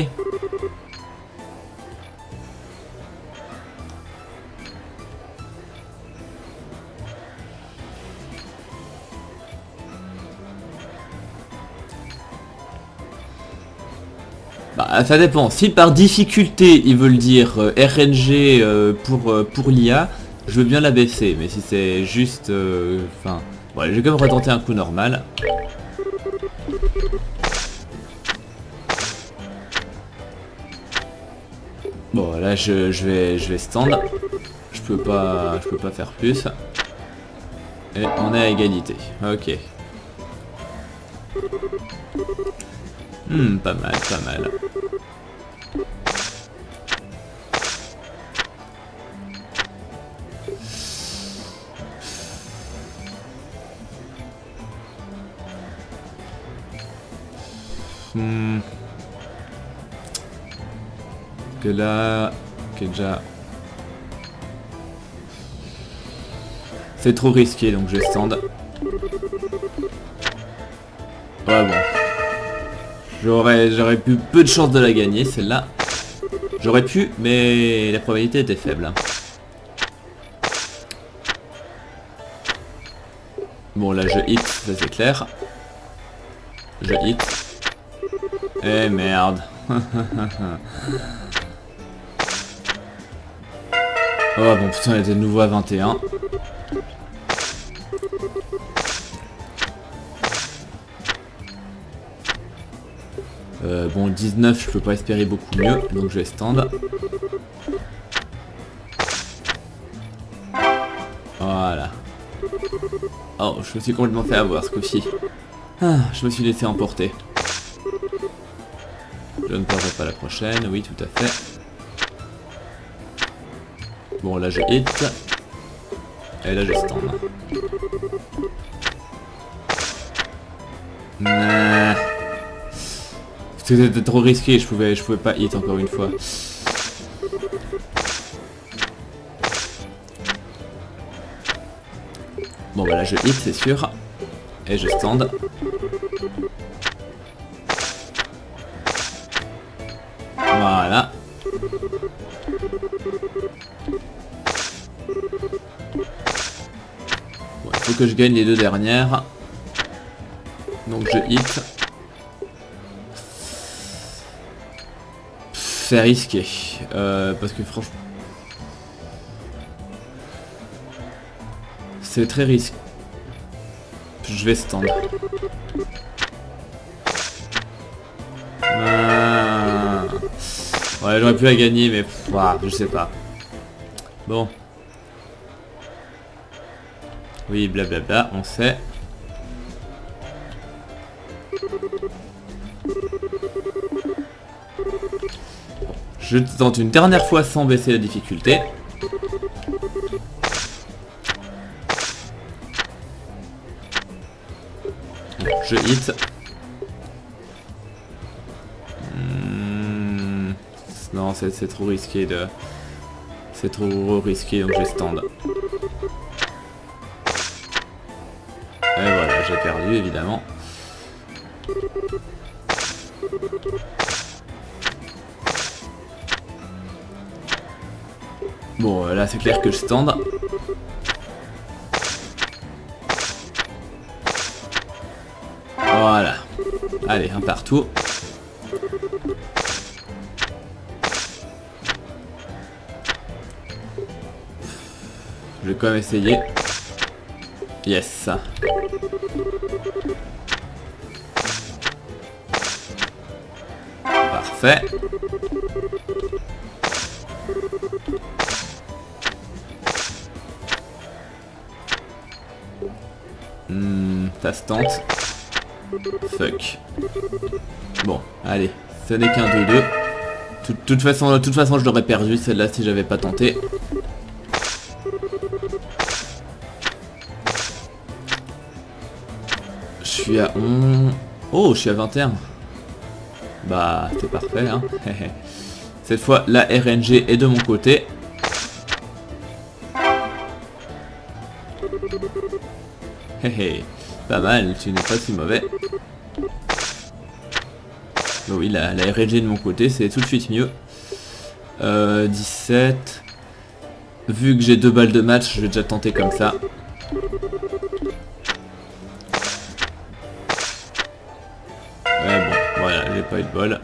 Bah, ça dépend. Si par difficulté ils veulent dire RNG pour l'IA, je veux bien la baisser. Mais si c'est juste... Enfin... Bon, je vais quand même retenter un coup normal. Bon, là je vais stand. Je peux pas faire plus. Et on est à égalité. Ok. Pas mal, pas mal. Que là... Que déjà... C'est trop risqué, donc je vais stand. Ouais, bon. J'aurais pu peu de chance de la gagner, celle-là. J'aurais pu, mais la probabilité était faible. Bon, là, je hit, ça c'est clair. Je hit. Eh merde. Oh bon, putain, on était de nouveau à 21. Bon, 19, je peux pas espérer beaucoup mieux, donc je vais stand. Voilà. Oh, je me suis complètement fait avoir ce coup-ci. Ah, je me suis laissé emporter. Je ne perdrai pas la prochaine, oui, tout à fait. Bon, là je hit. Et là je stand. Nah. C'était trop risqué, je pouvais pas hit encore une fois. Bon bah là je hit c'est sûr. Et je stand. Voilà. Bon, il faut que je gagne les deux dernières. Donc je hit. C'est risqué. Parce que franchement... C'est très risqué. Je vais stand. Ouais, j'aurais pu la gagner, mais je sais pas. Bon. Oui, blablabla, on sait. Je tente une dernière fois sans baisser la difficulté. Je hit. Non, c'est trop risqué de... C'est trop risqué, donc je stand. Et voilà, j'ai perdu, évidemment. Bon, là, c'est clair que je stand. Voilà. Allez, un partout. Je vais quand même essayer. Yes. Parfait. Ça se tente. Fuck. Bon, allez. Ce n'est qu'un 2-2. De toute façon, je l'aurais perdu celle-là si j'avais pas tenté. Je suis à 11... Oh, je suis à 21. Bah, c'est parfait, hein. Cette fois, la RNG est de mon côté. Pas mal, tu n'es pas si mauvais. Oh oui, la RNG de mon côté, c'est tout de suite mieux. 17. Vu que j'ai 2 balles de match, je vais déjà tenter comme ça. Ouais, bon, voilà, j'ai pas eu de bol.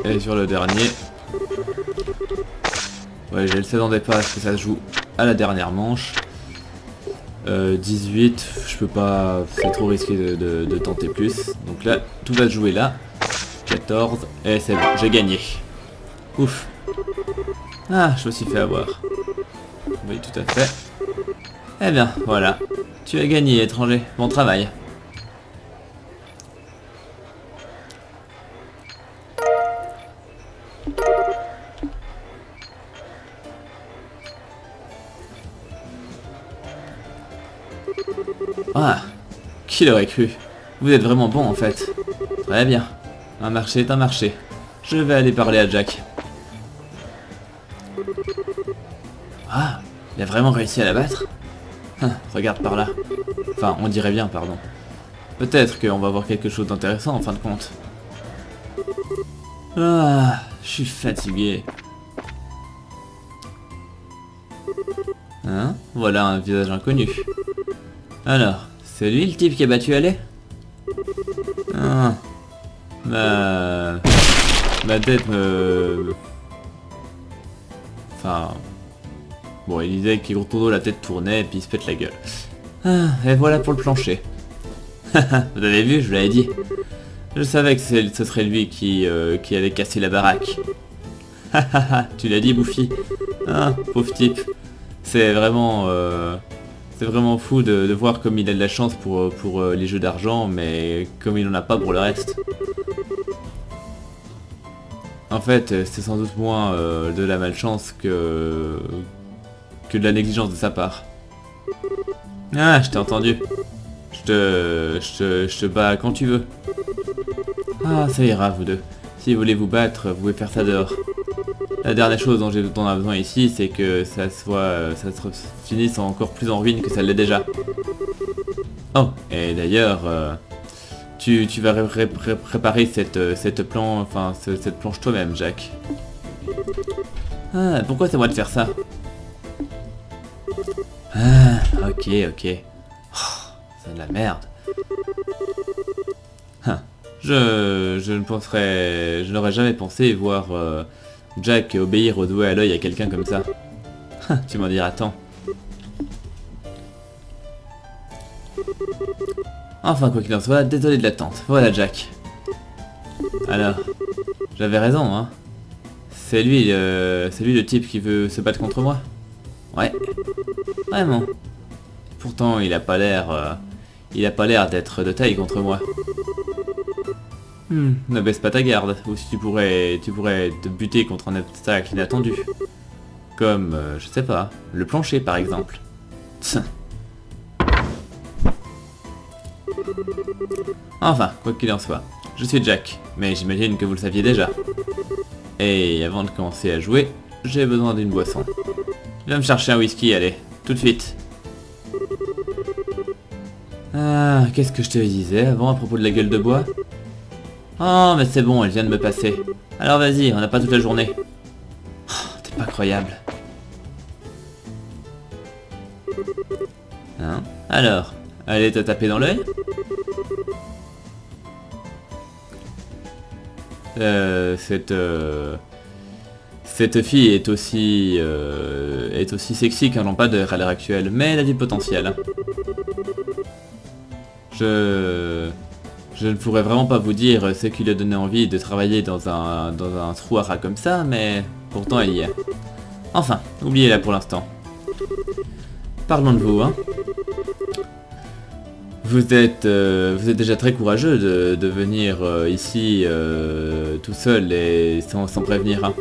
Et sur le dernier. Ouais, j'ai le 16 en départ parce que ça se joue à la dernière manche. 18, je peux pas, c'est trop risqué de tenter plus. Donc là, tout va se jouer là. 14, et c'est bon, j'ai gagné. Ouf. Ah, je me suis fait avoir. Oui, tout à fait. Eh bien, voilà. Tu as gagné, étranger. Bon travail. Ah, qui l'aurait cru? Vous êtes vraiment bon en fait. Très bien. Un marché est un marché. Je vais aller parler à Jack. Ah, il a vraiment réussi à la battre? Regarde par là. Enfin, on dirait bien, pardon. Peut-être qu'on va voir quelque chose d'intéressant en fin de compte. Ah, je suis fatigué. Hein? Voilà un visage inconnu. Alors, c'est lui le type qui a battu Alley? Ah, ma tête me... Enfin... Bon, il disait qu'il retournait la tête tournait et puis il se pète la gueule. Ah, et voilà pour le plancher. Vous avez vu, je vous l'avais dit. Je savais que ce serait lui qui allait casser la baraque. Tu l'as dit, Bouffi. Ah, pauvre type. C'est vraiment fou de voir comme il a de la chance pour les jeux d'argent, mais comme il en a pas pour le reste. En fait, c'est sans doute moins de la malchance que de la négligence de sa part. Ah, je t'ai entendu. Je te bats quand tu veux. Ah, ça ira, vous deux. Si vous voulez vous battre, vous pouvez faire ça dehors. La dernière chose dont on a besoin ici, c'est que ça se finisse encore plus en ruine que ça l'est déjà. Oh, et d'ailleurs, tu vas préparer cette planche toi-même, Jack. Ah, pourquoi c'est moi de faire ça? Ah, ok. Oh, c'est de la merde. Je n'aurais jamais pensé voir Jack obéir au doigt à l'œil à quelqu'un comme ça. Tu m'en diras tant. Enfin, quoi qu'il en soit, désolé de l'attente. Voilà Jack. Alors, j'avais raison, hein. C'est lui le type qui veut se battre contre moi. Ouais. Vraiment. Pourtant, il a pas l'air d'être de taille contre moi. Ne baisse pas ta garde, ou si tu pourrais te buter contre un obstacle inattendu. Comme, je sais pas, le plancher par exemple. Enfin, quoi qu'il en soit, je suis Jack, mais j'imagine que vous le saviez déjà. Et avant de commencer à jouer, j'ai besoin d'une boisson. Viens me chercher un whisky, allez, tout de suite. Ah, qu'est-ce que je te disais avant à propos de la gueule de bois? Oh, mais c'est bon, elle vient de me passer. Alors vas-y, on n'a pas toute la journée. Oh, t'es pas croyable. Hein? Alors, allez te taper dans l'œil? Cette fille est aussi sexy qu'un lampadaire à l'heure actuelle, mais elle a du potentiel. Je ne pourrais vraiment pas vous dire ce qui lui a donné envie de travailler dans un trou à rats comme ça, mais pourtant elle y est. Enfin, oubliez-la pour l'instant. Parlons de vous, hein. Vous êtes déjà très courageux de venir ici tout seul et sans prévenir. Hein.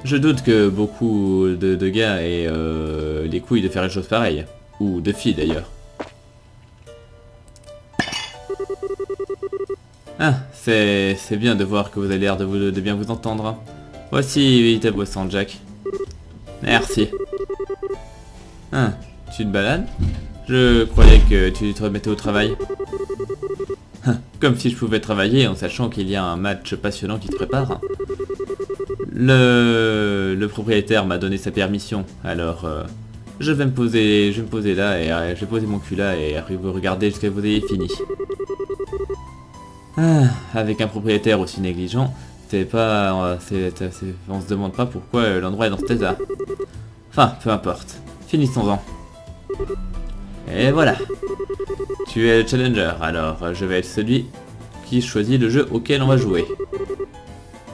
Je doute que beaucoup de gars aient les couilles de faire une chose pareille. Ou de filles d'ailleurs. Ah, c'est bien de voir que vous avez l'air de bien vous entendre. Voici ta boisson, Jack. Merci. Ah, tu te balades? Je croyais que tu te remettais au travail. Comme si je pouvais travailler en sachant qu'il y a un match passionnant qui se prépare. Le propriétaire m'a donné sa permission, alors je vais me poser là et je vais poser mon cul là et vous regarder jusqu'à ce que vous ayez fini. Ah, avec un propriétaire aussi négligent, on se demande pas pourquoi l'endroit est dans cet état. Enfin, peu importe. Finissons-en. Et voilà. Tu es le challenger, alors je vais être celui qui choisit le jeu auquel on va jouer.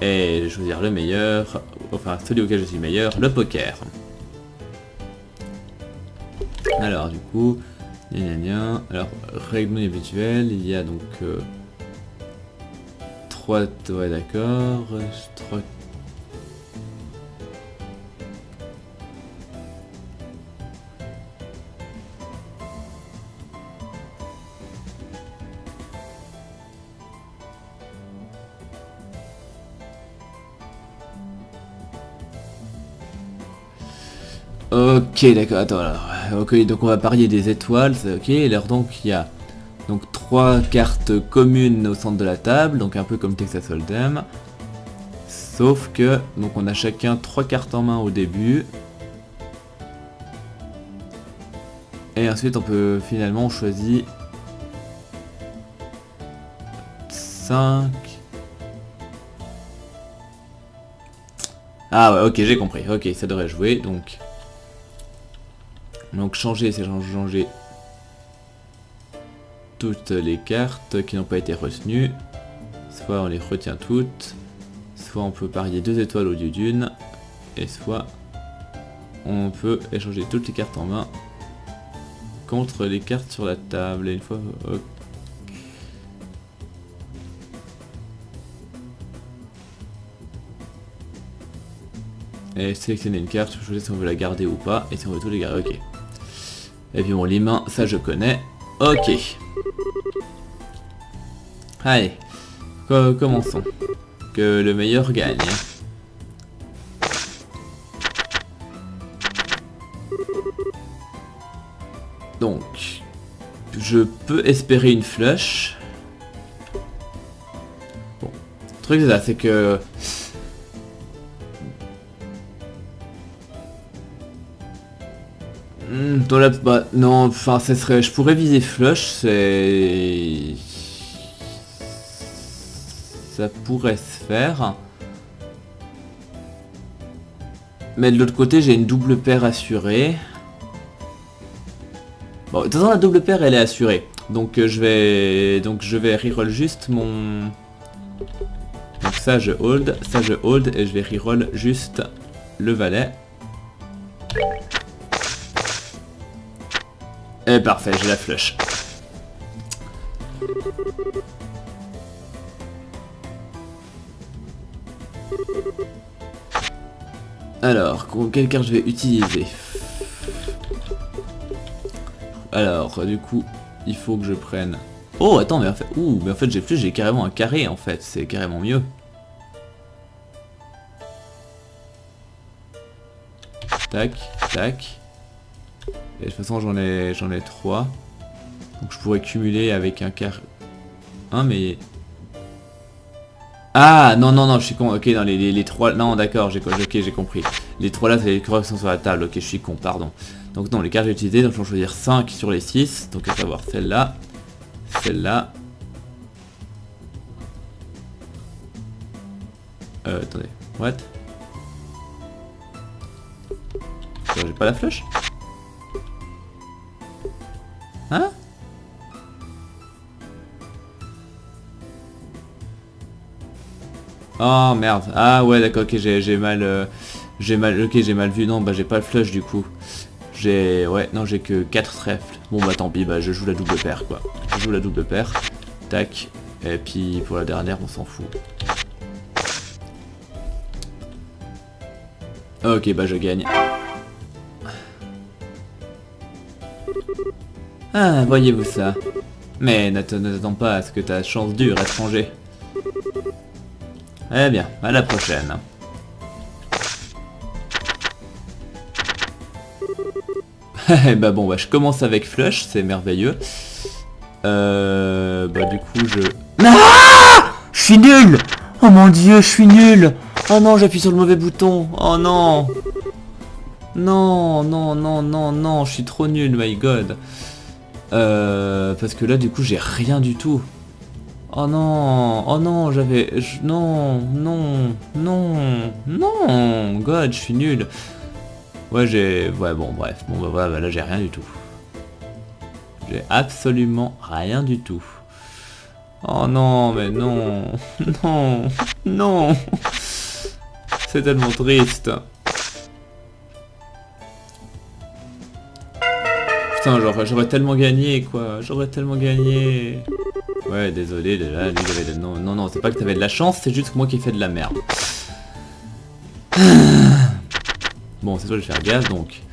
Et je vais choisir le meilleur, enfin celui auquel je suis meilleur, le poker. Alors du coup, alors règlement habituel, il y a donc 3, ouais d'accord, 3. Ok, d'accord, attends alors. Ok, donc on va parier des étoiles, c'est ok. Alors donc il y a donc 3 cartes communes au centre de la table, donc un peu comme Texas Hold'em. Sauf que donc on a chacun 3 cartes en main au début. Et ensuite on peut finalement choisir 5. Ah ouais, ok, j'ai compris. Ok, ça devrait jouer. Donc changer, c'est changer toutes les cartes qui n'ont pas été retenues. Soit on les retient toutes, soit on peut parier 2 étoiles au lieu d'une, et soit on peut échanger toutes les cartes en main contre les cartes sur la table. Et une fois... Okay. Et sélectionner une carte, choisir si on veut la garder ou pas, et si on veut tout les garder, ok. Et puis bon, les mains, ça je connais. Ok. Allez, commençons. Que le meilleur gagne. Donc, je peux espérer une flush. Bon, le truc c'est ça, c'est que... Dans la... Bah, non, enfin, ça serait... Je pourrais viser flush, c'est... Ça pourrait se faire. Mais de l'autre côté, j'ai une double paire assurée. Bon, de toute façon, la double paire, elle est assurée. Donc, je vais reroll juste mon... Donc ça, je hold, et je vais reroll juste le valet. Et parfait, j'ai la flush. Alors, quelle carte je vais utiliser? Alors, du coup, il faut que je prenne... Oh, attends, mais en fait, j'ai carrément un carré, en fait. C'est carrément mieux. Tac, tac. Et de toute façon, j'en ai 3. Donc, je pourrais cumuler avec un carré... mais... Ah, non, je suis con. Ok, non, les 3... Non, d'accord, j'ai compris. Les 3 là, c'est les corrections sur la table. Ok, je suis con, pardon. Donc non, les cartes que j'ai utilisées, donc je vais en choisir 5 sur les 6. Donc à savoir celle-là, celle-là. Attendez, what? J'ai pas la flush? Hein? Oh merde. Ah ouais d'accord, ok, j'ai mal vu. Non, bah j'ai pas le flush du coup. Ouais, non, j'ai que 4 trèfles. Bon, bah tant pis, bah je joue la double paire, quoi. Je joue la double paire. Tac. Et puis, pour la dernière, on s'en fout. Ok, bah je gagne. Ah, voyez-vous ça. Mais n'attends pas à ce que ta chance dure, étranger. Eh bien, à la prochaine. Bah bon, bah je commence avec Flush, c'est merveilleux. Bah du coup je... Ah, je suis nul. Oh mon dieu, je suis nul. Oh non, j'appuie sur le mauvais bouton. Oh non. Non, non, non, non, non, je suis trop nul, my god. Parce que là du coup j'ai rien du tout. Oh non, j'avais... Non, non, non, non, god, je suis nul. Ouais, ouais, bon, bref, bon, bah voilà, bah, là j'ai rien du tout. J'ai absolument rien du tout. Oh non, mais non, non, non. C'est tellement triste. Putain, j'aurais tellement gagné, quoi. J'aurais tellement gagné. Ouais, désolé, là, lui, il avait de... Non, non, non, c'est pas que t'avais de la chance, c'est juste moi qui ai fait de la merde. Bon, c'est toi, je vais faire gaffe, donc...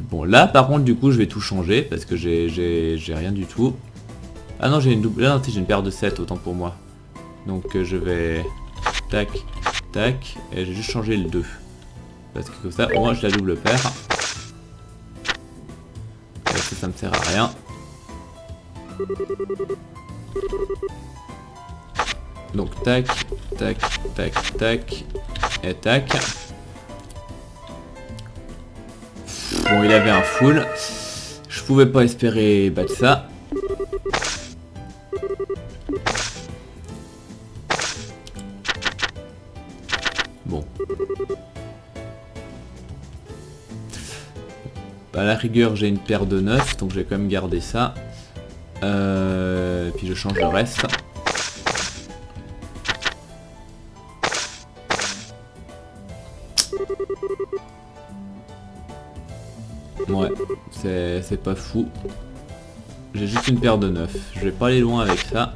Bon, là, par contre, du coup, je vais tout changer, parce que j'ai rien du tout. Ah non, j'ai une double... Là, non, j'ai une paire de 7, autant pour moi. Donc, je vais... Tac, tac, et j'ai juste changé le 2. Parce que comme ça, au moins, je la double paire. Ça me sert à rien. Donc tac, tac, tac, tac, et tac. Bon, il avait un full. Je pouvais pas espérer battre ça. Bon. À la rigueur, j'ai une paire de 9, donc je vais quand même garder ça. Puis je change le reste. Ouais, c'est pas fou. J'ai juste une paire de 9. Je vais pas aller loin avec ça.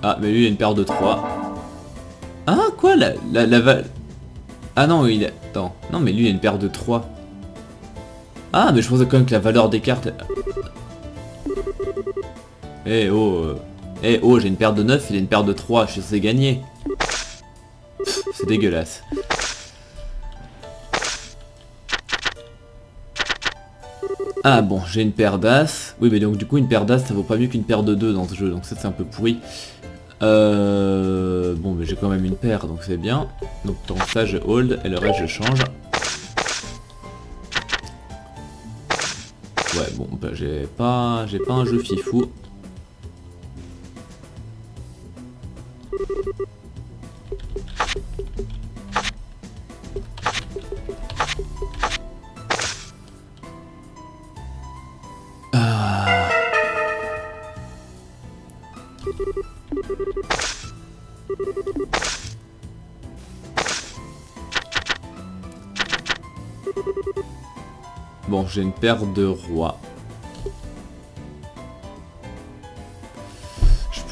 Ah, mais lui, il a une paire de 3. Ah, quoi, la Ah non, il a... Attends. Non, mais lui, il a une paire de 3. Ah, mais je pensais quand même que la valeur des cartes... Eh oh... Eh oh, j'ai une paire de 9, il a une paire de 3. Je suis censé gagner. C'est dégueulasse. Ah bon, j'ai une paire d'as. Oui, mais donc du coup, une paire d'as, ça vaut pas mieux qu'une paire de 2 dans ce jeu. Donc ça, c'est un peu pourri. Bon, mais j'ai quand même une paire, donc c'est bien. Donc dans ça, je hold et le reste, je change. Ouais, bon, bah, j'ai pas un jeu fifou. Bon, j'ai une paire de rois.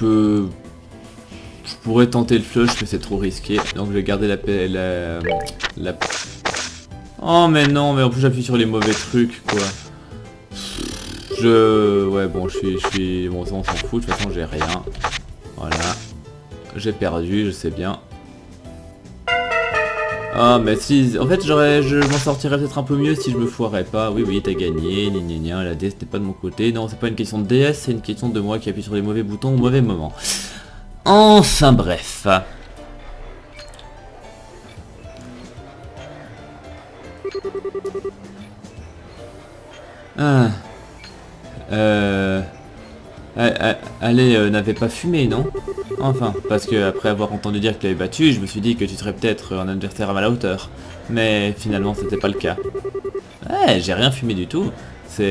Je pourrais tenter le flush, mais c'est trop risqué. Donc je vais garder la... Oh mais non, mais en plus j'appuie sur les mauvais trucs, quoi. Ouais, bon, je suis... Bon, ça on s'en fout, de toute façon j'ai rien. Voilà. J'ai perdu, je sais bien. Ah mais si, en fait je m'en sortirais peut-être un peu mieux si je me foirais pas. Oui oui, t'as gagné, gna, la DS n'est pas de mon côté. Non, c'est pas une question de DS, c'est une question de moi qui appuie sur les mauvais boutons au mauvais moment. Enfin bref. Ah. Allez, n'avait pas fumé, non? Enfin, parce que après avoir entendu dire que tu l'avais battu, je me suis dit que tu serais peut-être un adversaire à la hauteur. Mais finalement, c'était pas le cas. Ouais, j'ai rien fumé du tout. Je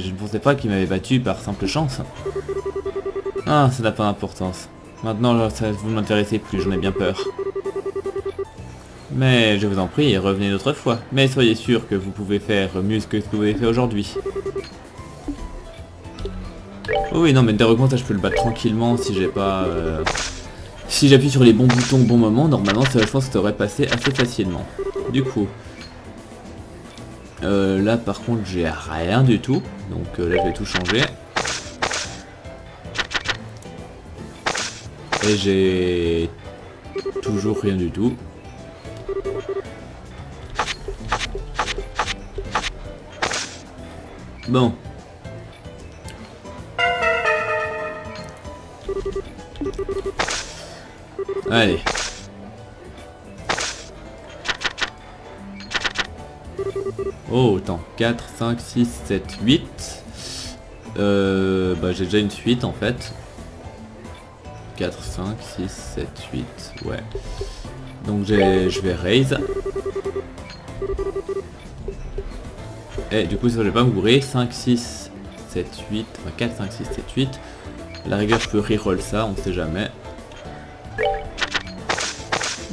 ne pensais pas qu'il m'avait battu par simple chance. Ah, ça n'a pas d'importance. Maintenant, ça, vous ne m'intéressez plus, j'en ai bien peur. Mais je vous en prie, revenez une autre fois. Mais soyez sûr que vous pouvez faire mieux que ce que vous avez fait aujourd'hui. Oh oui, non, mais théoriquement, ça je peux le battre tranquillement si j'ai pas... Si j'appuie sur les bons boutons au bon moment, normalement, ça, je pense que ça aurait passé assez facilement. Du coup... là, par contre, j'ai rien du tout. Donc là, je vais tout changer. Et j'ai... toujours rien du tout. Bon. Allez. Oh, attends. 4, 5, 6, 7, 8. Bah j'ai déjà une suite en fait. 4, 5, 6, 7, 8. Ouais. Donc je vais raise. Et du coup ça je vais pas me bourrer. 5, 6, 7, 8. Enfin 4, 5, 6, 7, 8. À la rigueur je peux reroll ça, on sait jamais.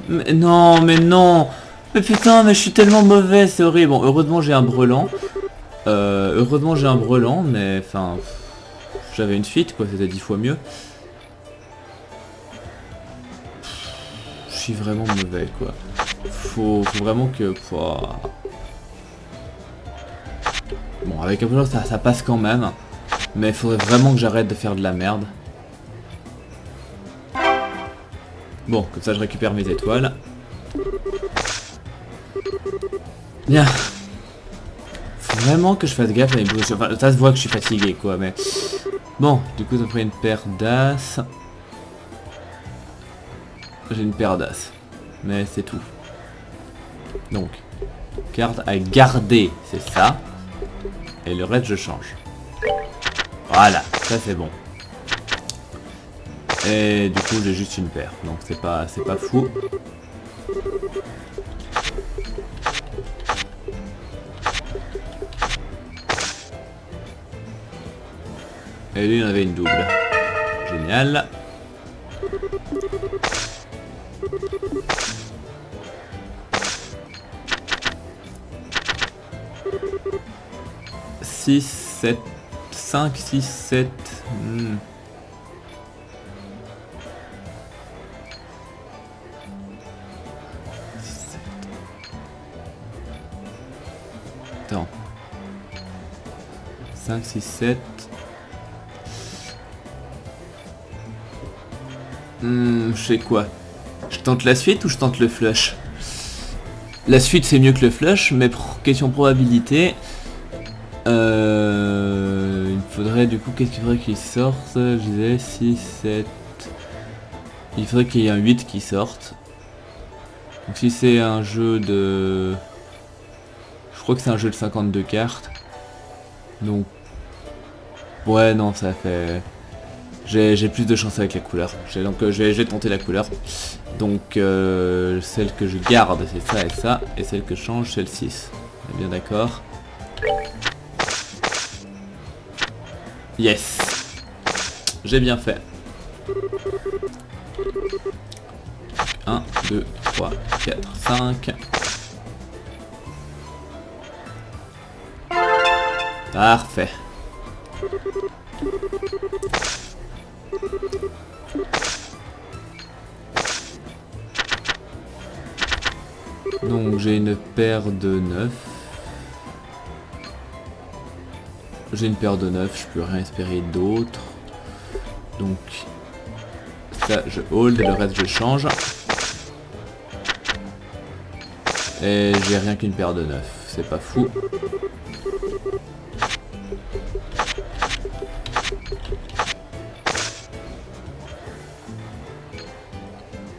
Mais non, mais non. Mais putain, mais je suis tellement mauvais, c'est horrible. Bon, heureusement j'ai un brelan. Mais enfin... J'avais une suite quoi, c'était 10 fois mieux. Je suis vraiment mauvais quoi. Faut vraiment que... Bon, avec un peu ça passe quand même. Mais il faudrait vraiment que j'arrête de faire de la merde. Bon, comme ça je récupère mes étoiles. Bien. Faut vraiment que je fasse gaffe à mes bouches. Enfin, ça se voit que je suis fatigué quoi, mais... Bon, du coup ça ferait une paire d'as. J'ai une paire d'as. Mais c'est tout. Donc, carte à garder, c'est ça. Et le reste je change. Voilà, ça c'est bon. Et du coup j'ai juste une paire, donc c'est pas fou. Et lui il en avait une double. Génial. Six, 7, 5, 6, 7. Attends. 5, 6, 7. Je sais quoi. Je tente la suite ou je tente le flush? La suite c'est mieux que le flush, mais pour question probabilité... il faudrait du coup, qu'est-ce qu'il faudrait qu'il sorte? Je disais 6, 7... Il faudrait qu'il y ait un 8 qui sorte. Donc si c'est un jeu de... Je crois que c'est un jeu de 52 cartes. Donc... Ouais non, ça fait... J'ai plus de chance avec la couleur. Donc je vais tenter la couleur. Donc celle que je garde c'est ça et ça. Et celle que je change c'est le 6. On est bien d'accord. Yes. J'ai bien fait. 1, 2, 3, 4, 5. Parfait. Donc j'ai une paire de 9. J'ai une paire de 9, je peux rien espérer d'autre. Donc ça je hold et le reste je change. Et j'ai rien qu'une paire de 9, c'est pas fou.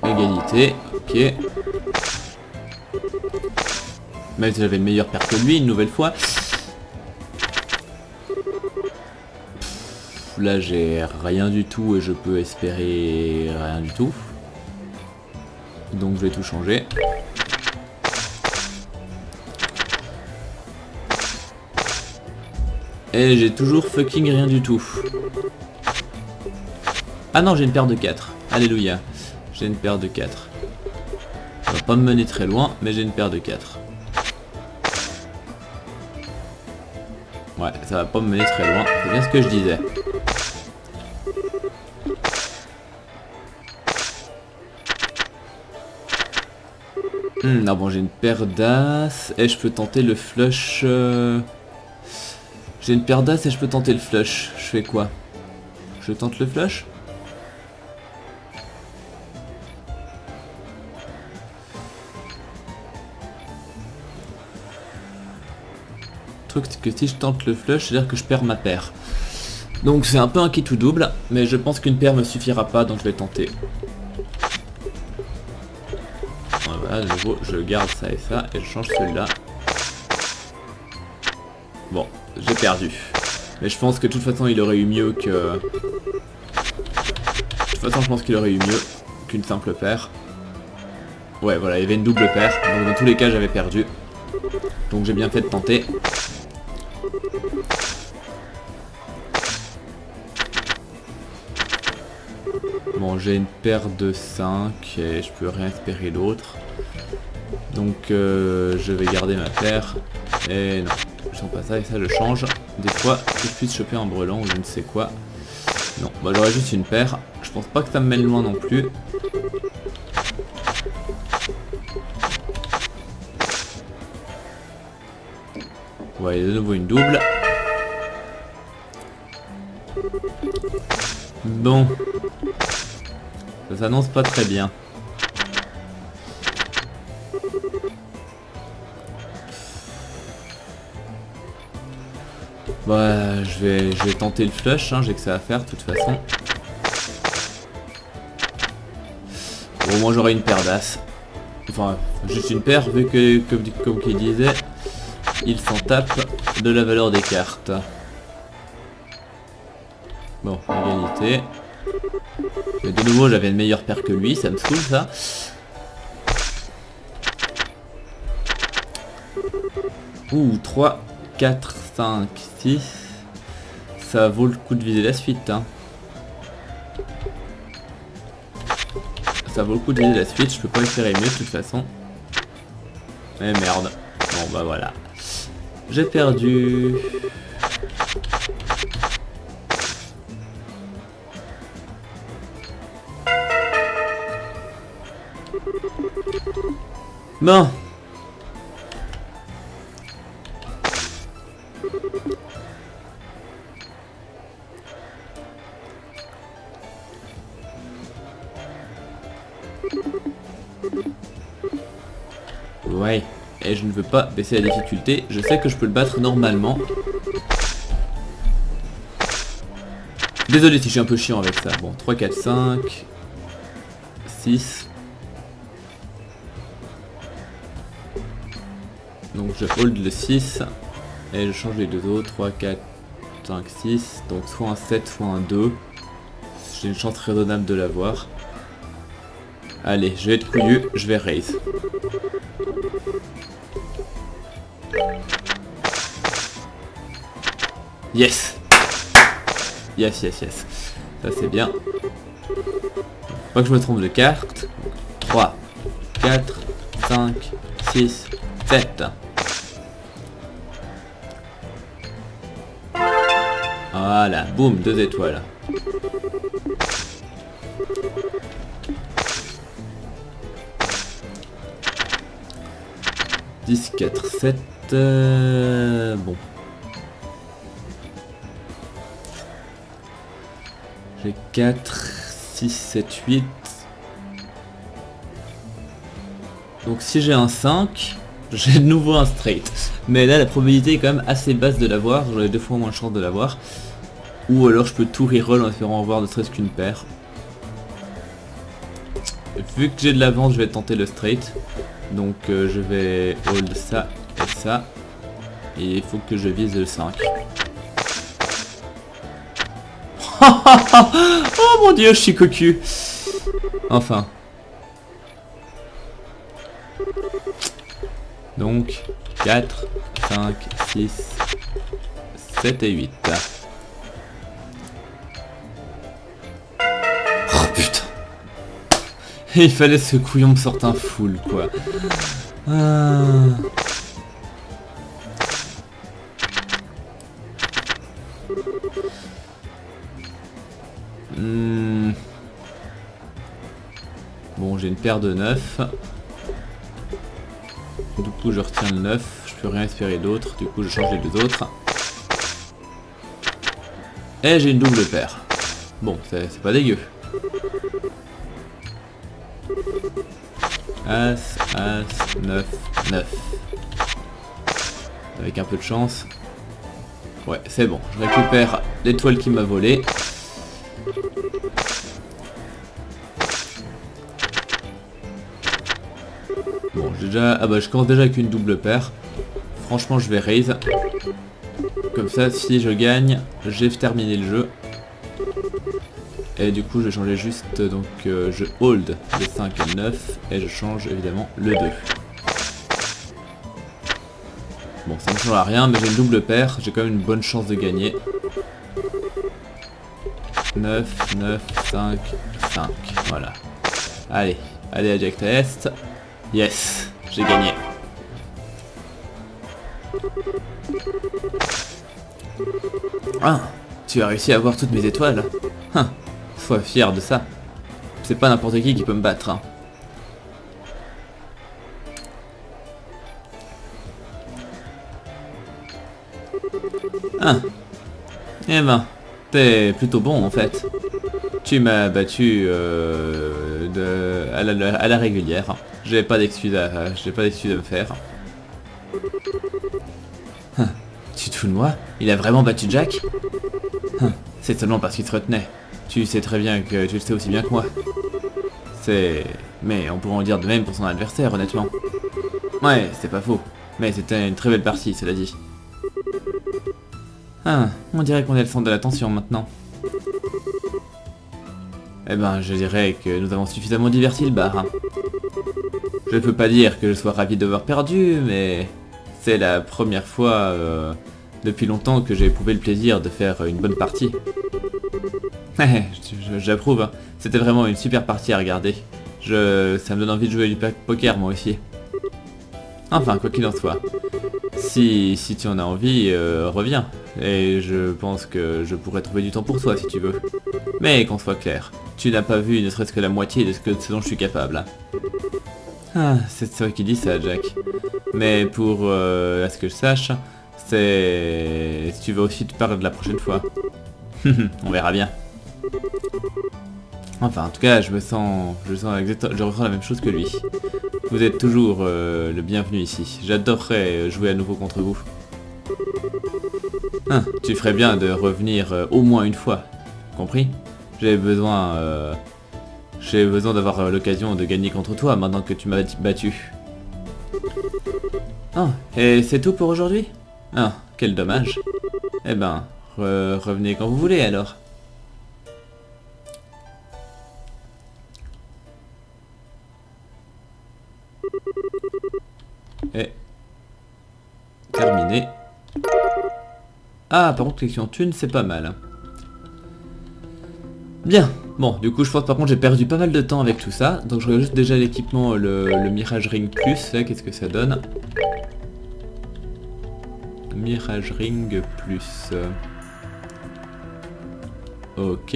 Égalité, ok. Même si j'avais une meilleure paire que lui, une nouvelle fois. Là j'ai rien du tout et je peux espérer rien du tout. Donc je vais tout changer. Et j'ai toujours fucking rien du tout. Ah non, j'ai une paire de 4. Alléluia. J'ai une paire de 4. Ça va pas me mener très loin, mais j'ai une paire de 4. Ouais, ça va pas me mener très loin. C'est bien ce que je disais. Ah bon, j'ai une paire d'as et je peux tenter le flush. J'ai une paire d'as et je peux tenter le flush. Je fais quoi? Je tente le flush? Le truc c'est que si je tente le flush, c'est-à-dire que je perds ma paire. Donc c'est un peu un qui tout double, mais je pense qu'une paire me suffira pas, donc je vais tenter. Voilà, de nouveau, je garde ça et ça, et je change celui-là. Bon, j'ai perdu. Mais je pense que de toute façon, il aurait eu mieux que... De toute façon, je pense qu'il aurait eu mieux qu'une simple paire. Ouais, voilà, il y avait une double paire. Donc dans tous les cas, j'avais perdu. Donc j'ai bien fait de tenter. Bon, j'ai une paire de 5 et je peux rien espérer d'autre. Donc je vais garder ma paire. Et non, je sens pas ça et ça je change. Des fois que je puisse choper un brelan ou je ne sais quoi. Non, bah j'aurais juste une paire. Je pense pas que ça me mène loin non plus. Ouais, il y a de nouveau une double. Bon. Ça s'annonce pas très bien. Bah, je vais tenter le flush, hein, j'ai que ça à faire de toute façon. Bon, moi j'aurai une paire d'as. Enfin, juste une paire, vu que, comme qu'il disait, il s'en tape de la valeur des cartes. Bon, égalité. Mais de nouveau, j'avais une meilleure paire que lui, ça me saoule ça. Ouh, 3, 4, 5, 6. Ça vaut le coup de viser la suite, hein. Ça vaut le coup de viser la suite, je peux pas espérer mieux de toute façon. Mais merde. Bon bah voilà. J'ai perdu. Bon. Ouais, et je ne veux pas baisser la difficulté, je sais que je peux le battre normalement. Désolé si je suis un peu chiant avec ça. Bon, 3, 4, 5, 6. Donc je hold le 6 et je change les deux autres, 3, 4, 5, 6. Donc soit un 7, soit un 2. J'ai une chance raisonnable de l'avoir. Allez, je vais être couillu, je vais raise. Yes! Yes, yes, yes. Ça c'est bien. Pas que je me trompe de carte. 3, 4, 5, 6, 7. Voilà, boum, 2 étoiles. « 10, 4, 7... bon. J'ai 4, 6, 7, 8... Donc si j'ai un 5, j'ai de nouveau un straight. Mais là la probabilité est quand même assez basse de l'avoir, j'aurai 2 fois moins de chance de l'avoir. Ou alors je peux tout reroll en espérant avoir ne serait-ce qu'une paire. Vu que j'ai de l'avance, je vais tenter le straight. Donc je vais hold ça et ça. Et il faut que je vise le 5. Oh mon dieu, je suis cocu. Enfin. Donc 4, 5, 6, 7 et 8. Oh putain. Il fallait ce couillon me sorte un full, quoi. Ah. Bon, j'ai une paire de 9. Du coup, je retiens le 9. Je peux rien espérer d'autre. Du coup, je change les deux autres. Et j'ai une double paire. Bon, c'est pas dégueu. As, As, 9, 9. Avec un peu de chance. Ouais, c'est bon. Je récupère l'étoile qui m'a volé. Bon, j'ai déjà... Ah bah, je commence déjà avec une double paire. Franchement, je vais raise. Comme ça, si je gagne, j'ai terminé le jeu. Et du coup, je vais changer juste... Donc, je hold le 5 et le 9. Et je change, évidemment, le 2. Bon, ça ne change à rien, mais j'ai une double paire. J'ai quand même une bonne chance de gagner. 9, 9, 5, 5. Voilà. Allez, allez, eject test. Yes, j'ai gagné. Ah, tu as réussi à avoir toutes mes étoiles. Hein, sois fier de ça. C'est pas n'importe qui peut me battre. Hein. Ah. Eh ben, t'es plutôt bon en fait. Tu m'as battu à la régulière. J'ai pas d'excuses à me faire. Hein, tu te fous de moi? Il a vraiment battu Jack? Hein, c'est seulement parce qu'il se retenait. Tu sais très bien que tu le sais aussi bien que moi. Mais on pourrait en dire de même pour son adversaire, honnêtement. Ouais, c'est pas faux. Mais c'était une très belle partie, cela dit. Ah, on dirait qu'on est le centre de l'attention maintenant. Eh ben, je dirais que nous avons suffisamment diverti le bar. Hein. Je ne peux pas dire que je sois ravi d'avoir perdu, mais c'est la première fois depuis longtemps que j'ai éprouvé le plaisir de faire une bonne partie. J'approuve, hein. C'était vraiment une super partie à regarder. Ça me donne envie de jouer du poker moi aussi. Enfin, quoi qu'il en soit. Si tu en as envie, reviens. Et je pense que je pourrais trouver du temps pour toi si tu veux. Mais qu'on soit clair, tu n'as pas vu ne serait-ce que la moitié de ce dont je suis capable. Hein. Ah, c'est toi qui dis ça, Jack. Mais pour à ce que je sache, c'est... Tu vas aussi te parler de la prochaine fois. On verra bien. Enfin, en tout cas, je ressens la même chose que lui. Vous êtes toujours le bienvenu ici. J'adorerais jouer à nouveau contre vous. Hein, tu ferais bien de revenir au moins une fois. Compris? J'ai besoin d'avoir l'occasion de gagner contre toi maintenant que tu m'as battu. Oh, et c'est tout pour aujourd'hui? Ah, quel dommage. Eh ben, revenez quand vous voulez alors. Et... terminé. Ah, par contre, question thune, c'est pas mal. Bien. Bon, du coup, je pense par contre j'ai perdu pas mal de temps avec tout ça. Donc je regarde juste déjà l'équipement, le Mirage Ring Plus, là, qu'est-ce que ça donne? Mirage Ring Plus. Ok.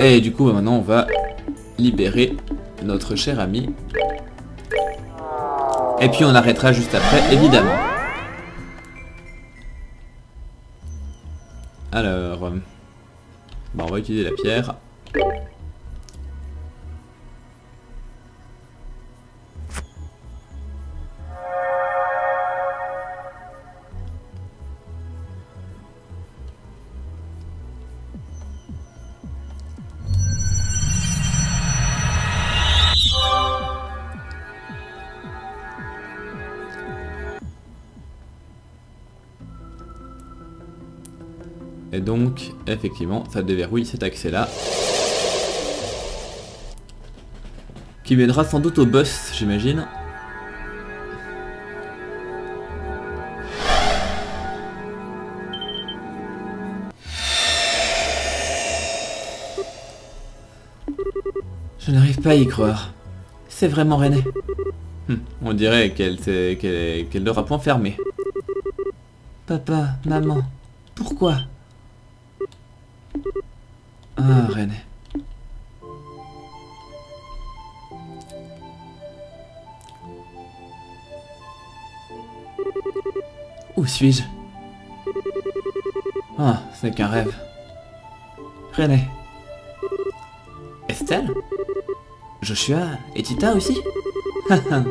Et du coup, maintenant, on va libérer notre cher ami. Et puis on arrêtera juste après, évidemment. Alors... Bon, on va utiliser la pierre. Et donc, effectivement, ça déverrouille cet accès-là. Qui mènera sans doute au boss, j'imagine. Je n'arrive pas à y croire. C'est vraiment René. On dirait qu'elle n'aura point fermé. Papa, maman, pourquoi? Ah, René. Où suis-je? Ah, ce n'est qu'un rêve. René. Estelle? Joshua et Tita aussi? Haha,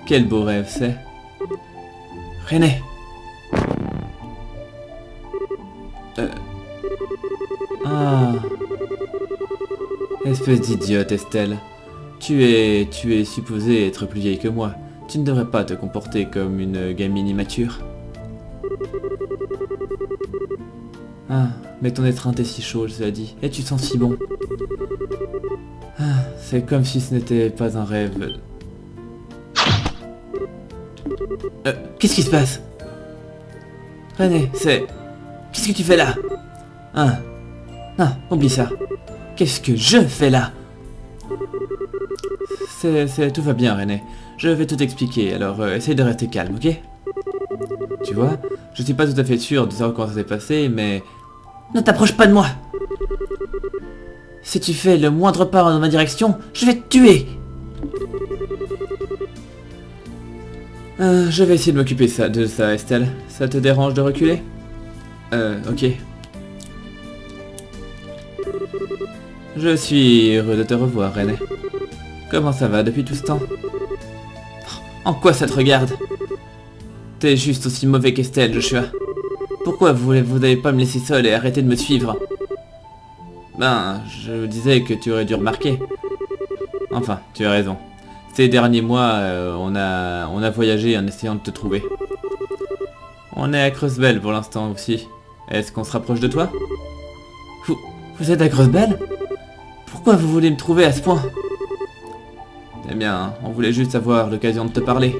quel beau rêve c'est. René. Ah. Espèce d'idiote, Estelle. Tu es supposée être plus vieille que moi. Tu ne devrais pas te comporter comme une gamine immature. Ah, mais ton étreinte est si chaude, cela dit, et tu sens si bon. Ah, c'est comme si ce n'était pas un rêve. Qu'est-ce qui se passe? René, c'est... Qu'est-ce que tu fais là? Ah, oublie ça. Qu'est-ce que je fais là? Tout va bien, René. Je vais tout expliquer, alors essaye de rester calme, ok? Tu vois, je suis pas tout à fait sûr de savoir comment ça s'est passé, mais... Ne t'approche pas de moi! Si tu fais le moindre pas dans ma direction, je vais te tuer! Je vais essayer de m'occuper de ça, Estelle. Ça te dérange de reculer? Ok. Je suis heureux de te revoir, René. Comment ça va depuis tout ce temps? En quoi ça te regarde? T'es juste aussi mauvais qu'Estelle, Joshua. Pourquoi vous n'allez pas me laisser seul et arrêter de me suivre? Ben, je disais que tu aurais dû remarquer. Enfin, tu as raison. Ces derniers mois, on a voyagé en essayant de te trouver. On est à Creusebell pour l'instant aussi. Est-ce qu'on se rapproche de toi? Vous êtes à Creusebell? Pourquoi vous voulez me trouver à ce point? Eh bien, on voulait juste avoir l'occasion de te parler.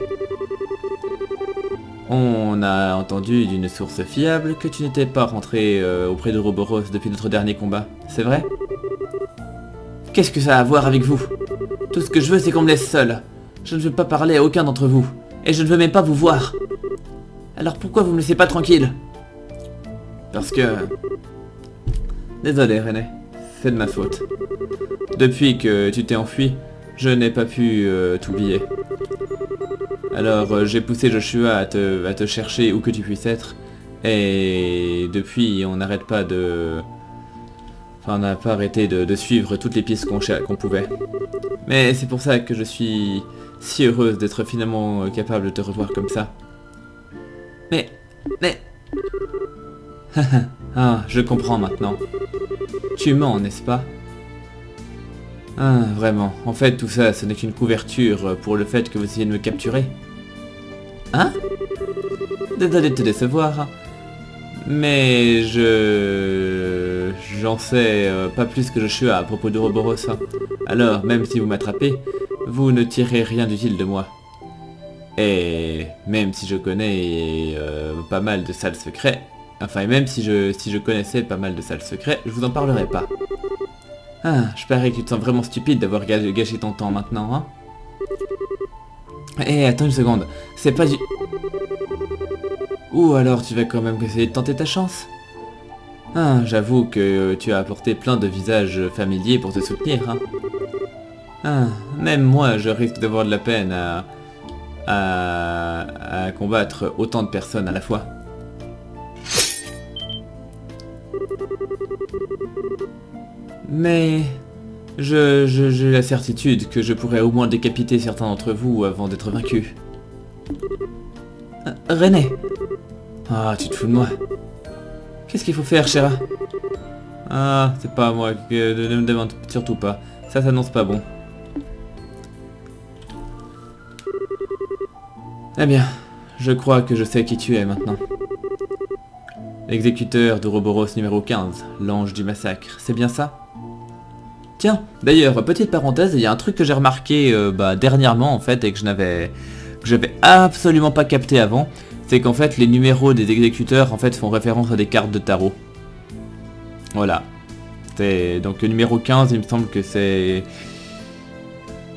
On a entendu d'une source fiable que tu n'étais pas rentré auprès de Ouroboros depuis notre dernier combat. C'est vrai? Qu'est-ce que ça a à voir avec vous? Tout ce que je veux, c'est qu'on me laisse seul. Je ne veux pas parler à aucun d'entre vous. Et je ne veux même pas vous voir. Alors pourquoi vous me laissez pas tranquille? Parce que... Désolé, René. C'est de ma faute. Depuis que tu t'es enfui, je n'ai pas pu t'oublier. Alors j'ai poussé Joshua à te chercher où que tu puisses être. Et depuis, on n'arrête pas de... Enfin, on n'a pas arrêté de suivre toutes les pistes qu'on pouvait. Mais c'est pour ça que je suis si heureuse d'être finalement capable de te revoir comme ça. Mais... Ah, je comprends maintenant. Tu mens, n'est-ce pas? Ah, vraiment. En fait, tout ça, ce n'est qu'une couverture pour le fait que vous essayez de me capturer. Hein? Désolé de te décevoir. Mais j'en sais pas plus que Joshua à propos d'Ouroboros. Alors, même si vous m'attrapez, vous ne tirez rien d'utile de moi. Et même si je connais pas mal de sales secrets, enfin, même si je connaissais pas mal de sales secrets, je vous en parlerai pas. Ah, je parie que tu te sens vraiment stupide d'avoir gâché ton temps maintenant, hein? Eh, attends une seconde, c'est pas du... Ou alors tu vas quand même essayer de tenter ta chance? Ah, j'avoue que tu as apporté plein de visages familiers pour te soutenir, hein? Ah, même moi, je risque d'avoir de la peine à combattre autant de personnes à la fois. Mais... j'ai la certitude que je pourrais au moins décapiter certains d'entre vous avant d'être vaincu. René! Ah, tu te fous de moi. Qu'est-ce qu'il faut faire, Chéra? Ah, c'est pas moi, ne me demande surtout pas. Ça s'annonce pas bon. Eh bien, je crois que je sais qui tu es maintenant. L'exécuteur d'Ouroboros numéro 15, l'ange du massacre, c'est bien ça? Tiens, d'ailleurs, petite parenthèse, il y a un truc que j'ai remarqué dernièrement en fait et que j'avais absolument pas capté avant, c'est qu'en fait les numéros des exécuteurs en fait font référence à des cartes de tarot. Voilà. Donc le numéro 15, il me semble que c'est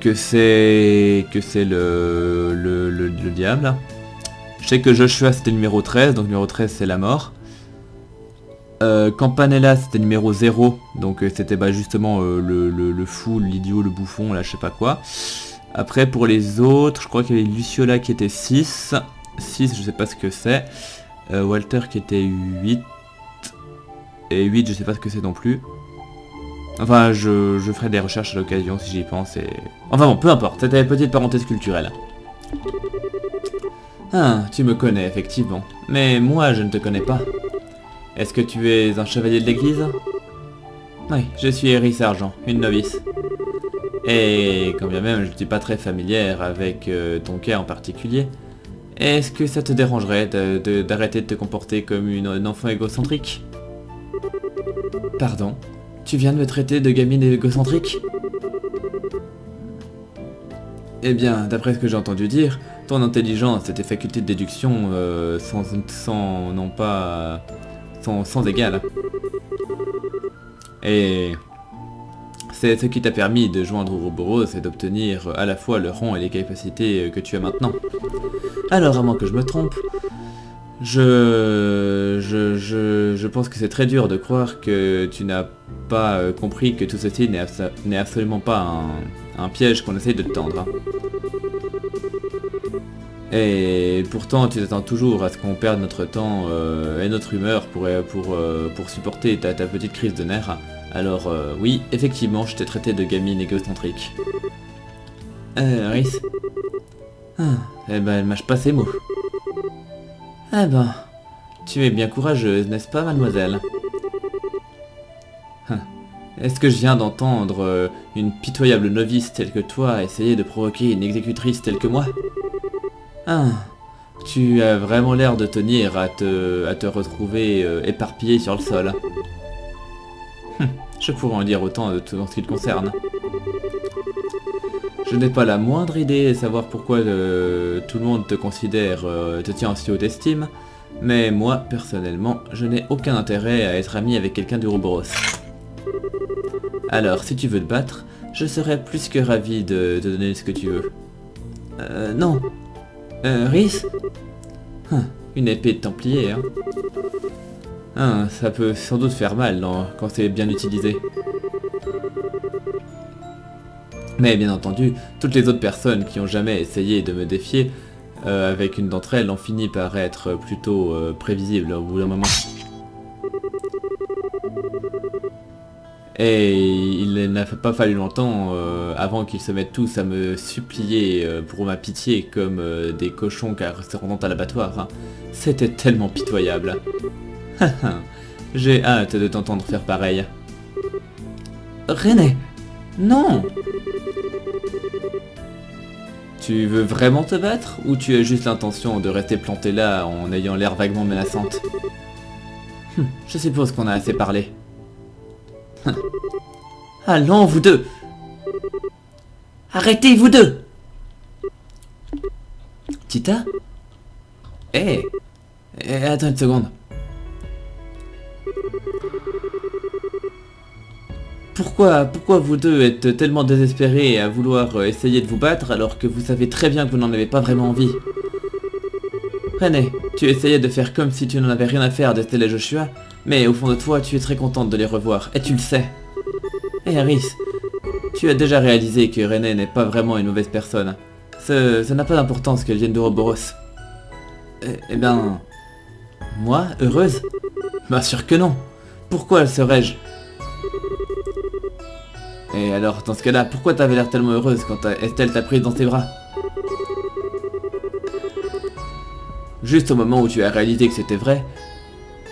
que c'est le diable. Je sais que Joshua c'était numéro 13, donc numéro 13 c'est la mort. Campanella c'était numéro 0, donc c'était justement le fou, l'idiot, le bouffon, là je sais pas quoi. Après pour les autres, je crois qu'il y avait Luciola qui était 6. 6 je sais pas ce que c'est. Walter qui était 8. Et 8 je sais pas ce que c'est non plus. Enfin je ferai des recherches à l'occasion si j'y pense et... Enfin bon, peu importe, c'était une petite parenthèse culturelle. Ah, tu me connais effectivement, mais moi je ne te connais pas. Est-ce que tu es un chevalier de l'église? Oui, je suis Eris Argent, une novice. Et quand bien même je ne suis pas très familière avec ton cas en particulier, est-ce que ça te dérangerait d'arrêter de te comporter comme une enfant égocentrique? Pardon? Tu viens de me traiter de gamine égocentrique? Eh bien, d'après ce que j'ai entendu dire, ton intelligence et tes facultés de déduction sans égal. Et c'est ce qui t'a permis de joindre Ouroboros et d'obtenir à la fois le rang et les capacités que tu as maintenant. Alors, à moins que je me trompe, je pense que c'est très dur de croire que tu n'as pas compris que tout ceci n'est absolument pas un piège qu'on essaye de te tendre. Et pourtant tu t'attends toujours à ce qu'on perde notre temps et notre humeur pour supporter ta petite crise de nerfs. Alors oui, effectivement, je t'ai traité de gamine égocentrique. Rhys. Eh ben, elle mâche pas ses mots. Ah ben, tu es bien courageuse, n'est-ce pas, mademoiselle? Est-ce que je viens d'entendre une pitoyable novice telle que toi essayer de provoquer une exécutrice telle que moi? Ah, tu as vraiment l'air de tenir à te retrouver éparpillé sur le sol. Je pourrais en dire autant en ce qui te concerne. Je n'ai pas la moindre idée de savoir pourquoi tout le monde te considère, te tient en si haute estime, mais moi, personnellement, je n'ai aucun intérêt à être ami avec quelqu'un d'Ouroboros. Alors, si tu veux te battre, je serais plus que ravi de te donner ce que tu veux. Non. Rhys? Une épée de templier, hein. Ça peut sans doute faire mal quand c'est bien utilisé. Mais bien entendu, toutes les autres personnes qui ont jamais essayé de me défier, avec une d'entre elles, ont fini par être plutôt prévisibles au bout d'un moment. Et il n'a pas fallu longtemps avant qu'ils se mettent tous à me supplier pour ma pitié comme des cochons se rendant à l'abattoir. Hein. C'était tellement pitoyable. J'ai hâte de t'entendre faire pareil. René, non! Tu veux vraiment te battre ou tu as juste l'intention de rester planté là en ayant l'air vaguement menaçante? Je suppose qu'on a assez parlé. Allons, vous deux! Arrêtez, vous deux! Tita? Attends une seconde. Pourquoi vous deux êtes tellement désespérés à vouloir essayer de vous battre alors que vous savez très bien que vous n'en avez pas vraiment envie? René, tu essayais de faire comme si tu n'en avais rien à faire d'Estelle et Joshua, mais au fond de toi, tu es très contente de les revoir, et tu le sais. Rhys, tu as déjà réalisé que René n'est pas vraiment une mauvaise personne. Ça n'a pas d'importance qu'elle vienne d'Ouroboros. Eh bien... Moi, heureuse? Bien sûr que non. Pourquoi le serais-je? Et alors, dans ce cas-là, pourquoi t'avais l'air tellement heureuse quand Estelle t'a prise dans ses bras? Juste au moment où tu as réalisé que c'était vrai,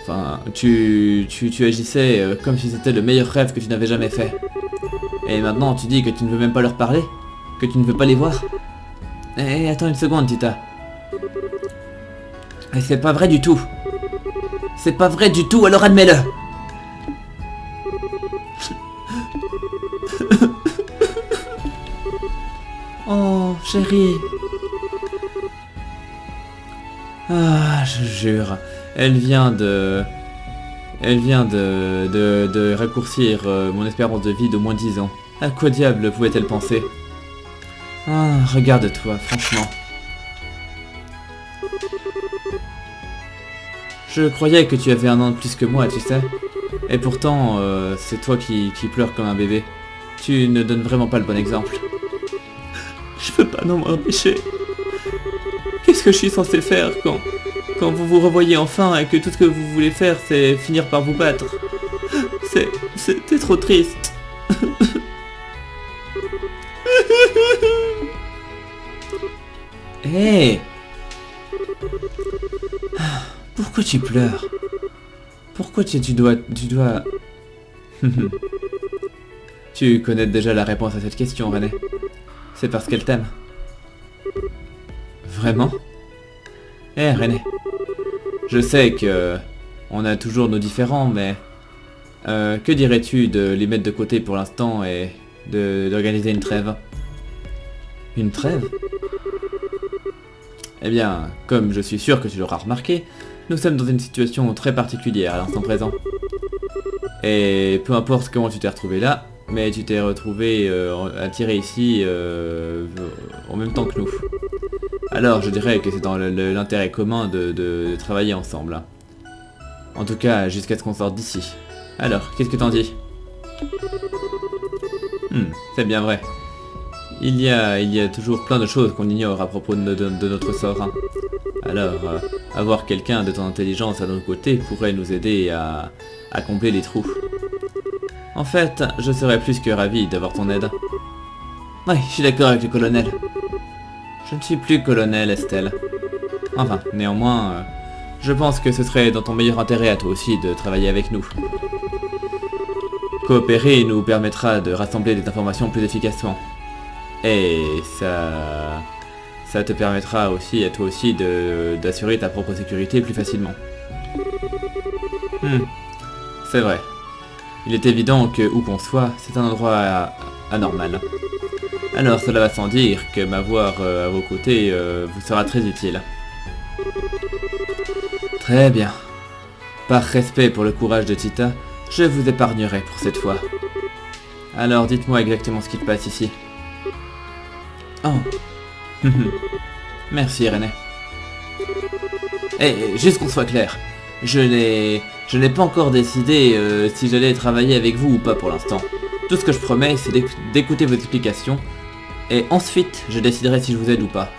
enfin, tu agissais comme si c'était le meilleur rêve que tu n'avais jamais fait. Et maintenant, tu dis que tu ne veux même pas leur parler? Que tu ne veux pas les voir? Attends une seconde, Tita. C'est pas vrai du tout. C'est pas vrai du tout, alors admets-le. Oh, chérie. Ah, je jure. Elle vient de raccourcir mon espérance de vie d'au moins 10 ans. À quoi diable pouvait-elle penser? Ah, regarde-toi, franchement. Je croyais que tu avais un an de plus que moi, tu sais. Et pourtant, c'est toi qui pleures comme un bébé. Tu ne donnes vraiment pas le bon exemple. Je peux pas non m'empêcher. Qu'est-ce que je suis censé faire quand vous vous revoyez enfin et que tout ce que vous voulez faire, c'est finir par vous battre? C'est trop triste. Hé hey. Pourquoi tu pleures? Pourquoi tu dois... Tu connais déjà la réponse à cette question, René. C'est parce qu'elle t'aime. Vraiment? Eh, René. Je sais que... on a toujours nos différends, mais... que dirais-tu de les mettre de côté pour l'instant et d'organiser une trêve? Une trêve? Eh bien, comme je suis sûr que tu l'auras remarqué, nous sommes dans une situation très particulière à l'instant présent. Et peu importe comment tu t'es retrouvé là, mais tu t'es retrouvé attiré ici en même temps que nous. Alors je dirais que c'est dans l'intérêt commun de travailler ensemble. En tout cas, jusqu'à ce qu'on sorte d'ici. Alors, qu'est-ce que t'en dis? C'est bien vrai. Il y a toujours plein de choses qu'on ignore à propos de notre sort. Hein. Alors, avoir quelqu'un de ton intelligence à notre côté pourrait nous aider à combler les trous. En fait, je serais plus que ravi d'avoir ton aide. Oui, je suis d'accord avec le colonel. Je ne suis plus colonel, Estelle. Enfin, néanmoins, je pense que ce serait dans ton meilleur intérêt à toi aussi de travailler avec nous. Coopérer nous permettra de rassembler des informations plus efficacement. Et ça te permettra aussi à toi aussi d'assurer ta propre sécurité plus facilement. C'est vrai. Il est évident que où qu'on soit, c'est un endroit anormal. Alors cela va sans dire que m'avoir à vos côtés vous sera très utile. Très bien. Par respect pour le courage de Tita, je vous épargnerai pour cette fois. Alors dites-moi exactement ce qui se passe ici. Oh. Merci René. Et juste qu'on soit clair, je n'ai pas encore décidé si j'allais travailler avec vous ou pas pour l'instant. Tout ce que je promets, c'est d'écouter vos explications, et ensuite je déciderai si je vous aide ou pas.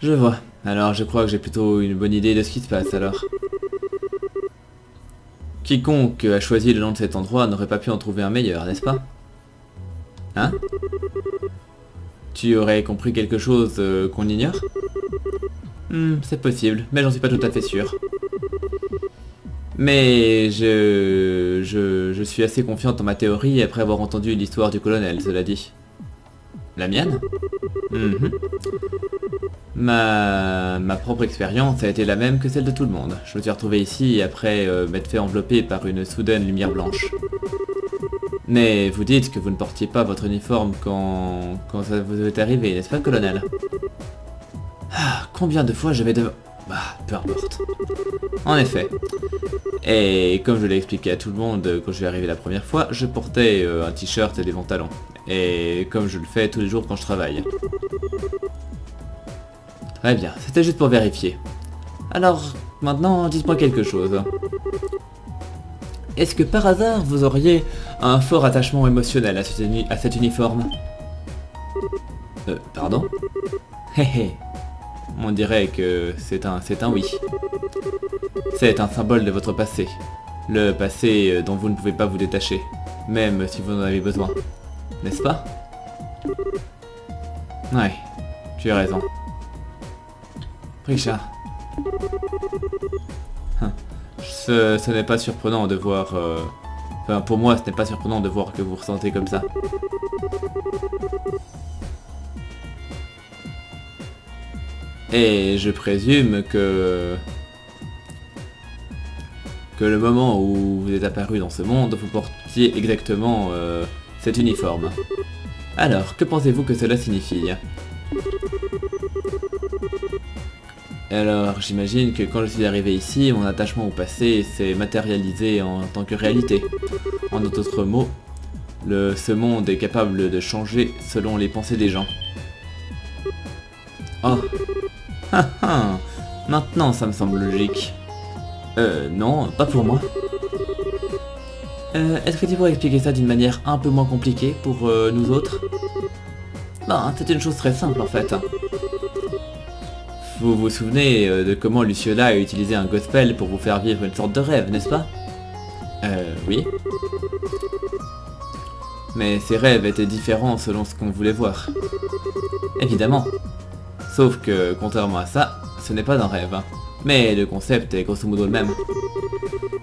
Je vois. Alors je crois que j'ai plutôt une bonne idée de ce qui se passe alors. Quiconque a choisi le nom de cet endroit n'aurait pas pu en trouver un meilleur, n'est-ce pas? Hein? Tu aurais compris quelque chose qu'on ignore? C'est possible, mais j'en suis pas tout à fait sûr. Mais je suis assez confiante en ma théorie après avoir entendu l'histoire du colonel, cela dit. La mienne? Ma propre expérience a été la même que celle de tout le monde. Je me suis retrouvé ici après m'être fait envelopper par une soudaine lumière blanche. Mais vous dites que vous ne portiez pas votre uniforme quand ça vous est arrivé, n'est-ce pas, colonel? Ah, combien de fois je vais devoir... Bah, peu importe. En effet. Et comme je l'ai expliqué à tout le monde quand je suis arrivé la première fois, je portais un t-shirt et des pantalons. Et comme je le fais tous les jours quand je travaille. Très bien, c'était juste pour vérifier. Alors, maintenant, dites-moi quelque chose. Est-ce que par hasard, vous auriez un fort attachement émotionnel à cet uniforme? Pardon? Hé hé. On dirait que c'est un oui. C'est un symbole de votre passé. Le passé dont vous ne pouvez pas vous détacher. Même si vous en avez besoin. N'est-ce pas? Ouais, tu as raison. Richard. Ce n'est pas surprenant de voir... Enfin, pour moi, ce n'est pas surprenant de voir que vous ressentez comme ça. Et je présume que le moment où vous êtes apparu dans ce monde, vous portiez exactement cet uniforme. Alors, que pensez-vous que cela signifie? Alors j'imagine que quand je suis arrivé ici, mon attachement au passé s'est matérialisé en tant que réalité. En d'autres mots, ce monde est capable de changer selon les pensées des gens. Oh. Maintenant ça me semble logique. Non, pas pour moi. Est-ce que tu pourrais expliquer ça d'une manière un peu moins compliquée pour nous autres? Ben, c'est une chose très simple en fait. Vous vous souvenez de comment Luciola a utilisé un gospel pour vous faire vivre une sorte de rêve, n'est-ce pas? Oui. Mais ces rêves étaient différents selon ce qu'on voulait voir. Évidemment. Sauf que, contrairement à ça, ce n'est pas un rêve. Mais le concept est grosso modo le même.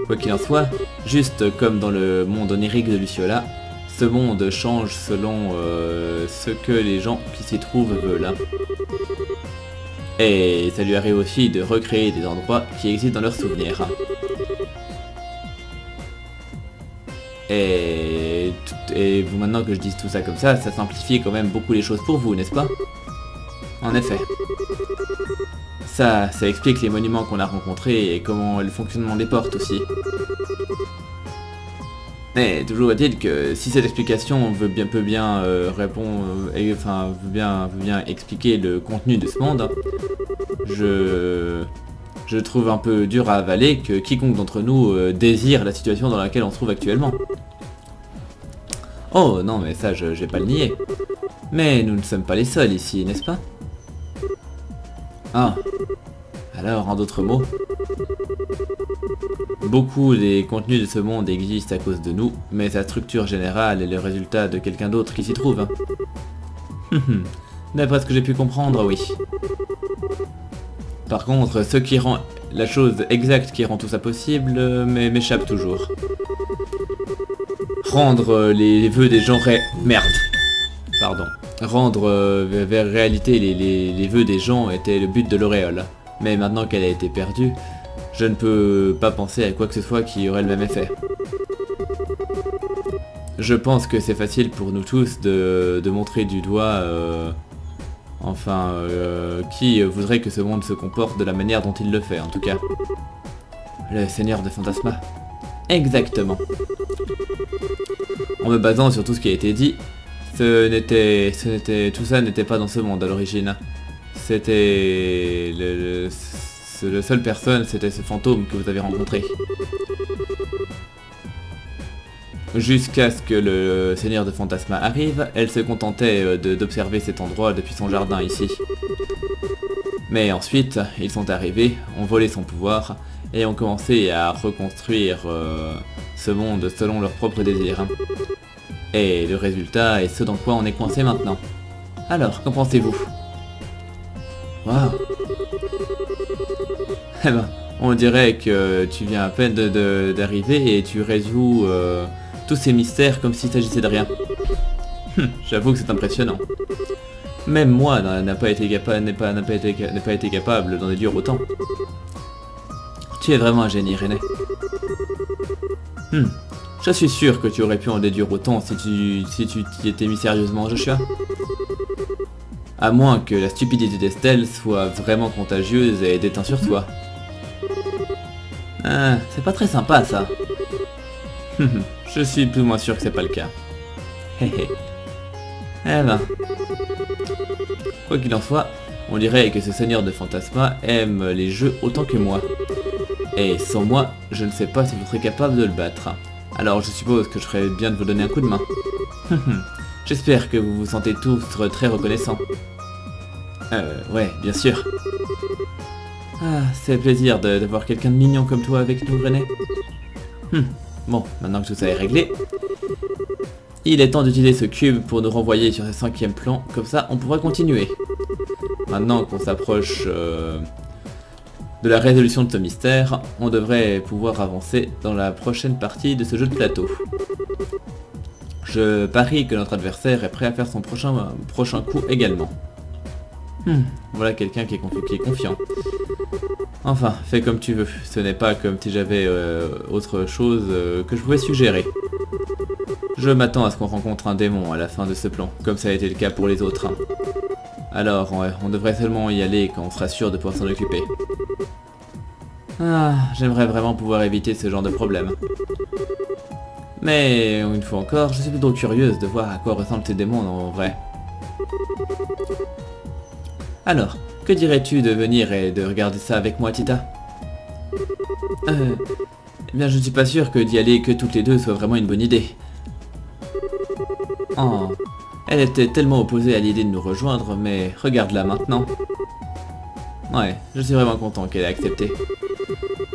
Quoi qu'il en soit, juste comme dans le monde onirique de Luciola, ce monde change selon ce que les gens qui s'y trouvent veulent. Et ça lui arrive aussi de recréer des endroits qui existent dans leurs souvenirs. Et vous, maintenant que je dis tout ça comme ça simplifie quand même beaucoup les choses pour vous, n'est-ce pas? En effet. Ça explique les monuments qu'on a rencontrés et comment le fonctionnement des portes aussi. Mais toujours est-il que si cette explication peut bien répondre, veut bien expliquer le contenu de ce monde, je trouve un peu dur à avaler que quiconque d'entre nous désire la situation dans laquelle on se trouve actuellement. Oh non, mais ça je vais pas le nier. Mais nous ne sommes pas les seuls ici, n'est-ce pas? Ah. Alors, en d'autres mots, beaucoup des contenus de ce monde existent à cause de nous, mais sa structure générale est le résultat de quelqu'un d'autre qui s'y trouve. D'après ce que j'ai pu comprendre, oui. Par contre, ce qui rend la chose exacte qui rend tout ça possible m'échappe toujours. Rendre les vœux des gens Merde. Pardon. Rendre vers réalité les vœux des gens était le but de l'auréole. Mais maintenant qu'elle a été perdue, je ne peux pas penser à quoi que ce soit qui aurait le même effet. Je pense que c'est facile pour nous tous de montrer du doigt, qui voudrait que ce monde se comporte de la manière dont il le fait, en tout cas. Le Seigneur de Fantasma. Exactement. En me basant sur tout ce qui a été dit, tout ça n'était pas dans ce monde à l'origine. C'était le seule personne, c'était ce fantôme que vous avez rencontré. Jusqu'à ce que le Seigneur de Fantasma arrive, elle se contentait d'observer cet endroit depuis son jardin ici. Mais ensuite, ils sont arrivés, ont volé son pouvoir, et ont commencé à reconstruire ce monde selon leurs propres désirs. Et le résultat est ce dans quoi on est coincé maintenant. Alors, qu'en pensez-vous? Waouh. Eh ben, on dirait que tu viens à peine d'arriver et tu résous tous ces mystères comme s'il s'agissait de rien. J'avoue que c'est impressionnant. Même moi n'a pas été capable d'en déduire autant. Tu es vraiment un génie, René. Je suis sûr que tu aurais pu en déduire autant si tu t'y étais mis sérieusement, Joshua. À moins que la stupidité d'Estelle soit vraiment contagieuse et déteint sur toi. Ah, c'est pas très sympa ça. Je suis plus ou moins sûr que c'est pas le cas. Eh ben. Quoi qu'il en soit, on dirait que ce Seigneur de Fantasma aime les jeux autant que moi. Et sans moi, je ne sais pas si vous serez capable de le battre. Alors je suppose que je ferais bien de vous donner un coup de main. J'espère que vous vous sentez tous très reconnaissants. Ouais, bien sûr. Ah, c'est plaisir d'avoir quelqu'un de mignon comme toi avec nous, René. Bon, maintenant que tout ça est réglé, il est temps d'utiliser ce cube pour nous renvoyer sur ce 5e plan, comme ça on pourra continuer. Maintenant qu'on s'approche de la résolution de ce mystère, on devrait pouvoir avancer dans la prochaine partie de ce jeu de plateau. Je parie que notre adversaire est prêt à faire son prochain coup également. Voilà quelqu'un qui est confiant. Enfin, fais comme tu veux, ce n'est pas comme si j'avais autre chose que je pouvais suggérer. Je m'attends à ce qu'on rencontre un démon à la fin de ce plan, comme ça a été le cas pour les autres. Alors, on devrait seulement y aller quand on sera sûr de pouvoir s'en occuper. Ah, j'aimerais vraiment pouvoir éviter ce genre de problème. Mais, une fois encore, je suis plutôt curieuse de voir à quoi ressemblent ces démons en vrai. Alors, que dirais-tu de venir et de regarder ça avec moi, Tita? Eh bien, je ne suis pas sûr que d'y aller que toutes les deux soit vraiment une bonne idée. Oh, elle était tellement opposée à l'idée de nous rejoindre, mais regarde-la maintenant. Ouais, je suis vraiment content qu'elle ait accepté.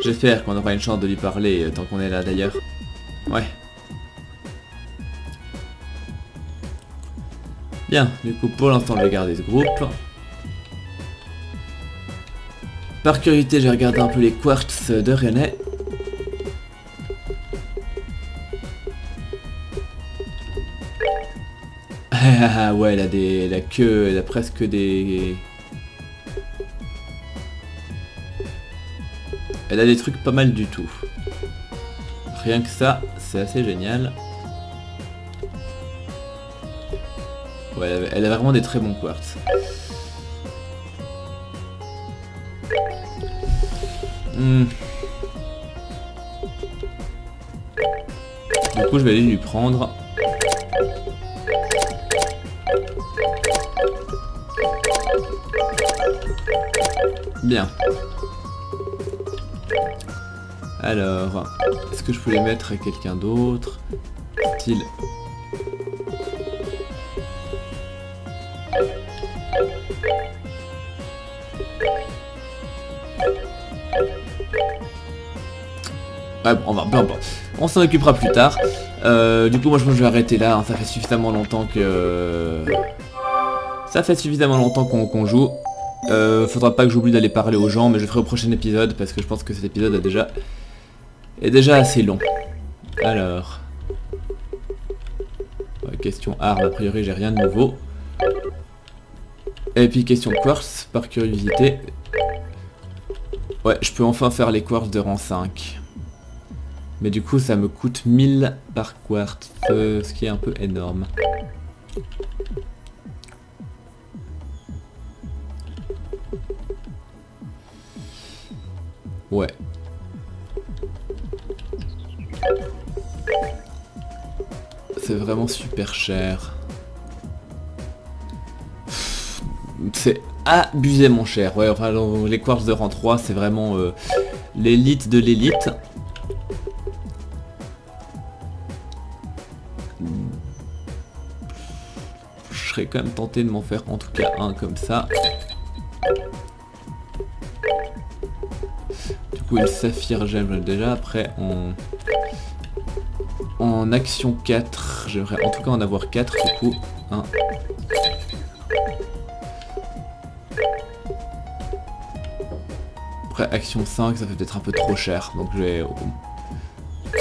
J'espère qu'on aura une chance de lui parler tant qu'on est là d'ailleurs. Ouais. Bien, du coup pour l'instant je vais garder ce groupe. Par curiosité j'ai regardé un peu les quartz de René. Ah ouais, elle a que, elle a presque des... Elle a des trucs pas mal du tout. Rien que ça, c'est assez génial. Ouais, elle a vraiment des très bons quartz. Du coup, je vais aller lui prendre. Bien. Alors, est-ce que je peux les mettre à quelqu'un d'autre? Style. Ouais, bon, peu importe. On s'en occupera plus tard. Du coup, moi je vais arrêter là. Hein. Ça fait suffisamment longtemps que... Ça fait suffisamment longtemps qu'on joue. Faudra pas que j'oublie d'aller parler aux gens, mais je ferai au prochain épisode parce que je pense que cet épisode est déjà assez long. Alors... Ouais, question arme, a priori j'ai rien de nouveau. Et puis question quartz, par curiosité. Ouais, je peux enfin faire les quartz de rang 5. Mais du coup ça me coûte 1000 par quartz, ce qui est un peu énorme. Ouais. C'est vraiment super cher. C'est abusément cher. Ouais, enfin les quartz de rang 3 c'est vraiment l'élite de l'élite. Je serais quand même tenté de m'en faire en tout cas un comme ça. Du coup une saphir j'aime déjà. Après en action 4, j'aimerais en tout cas en avoir 4 du coup. 1. Après action 5 ça fait peut-être un peu trop cher. Donc je vais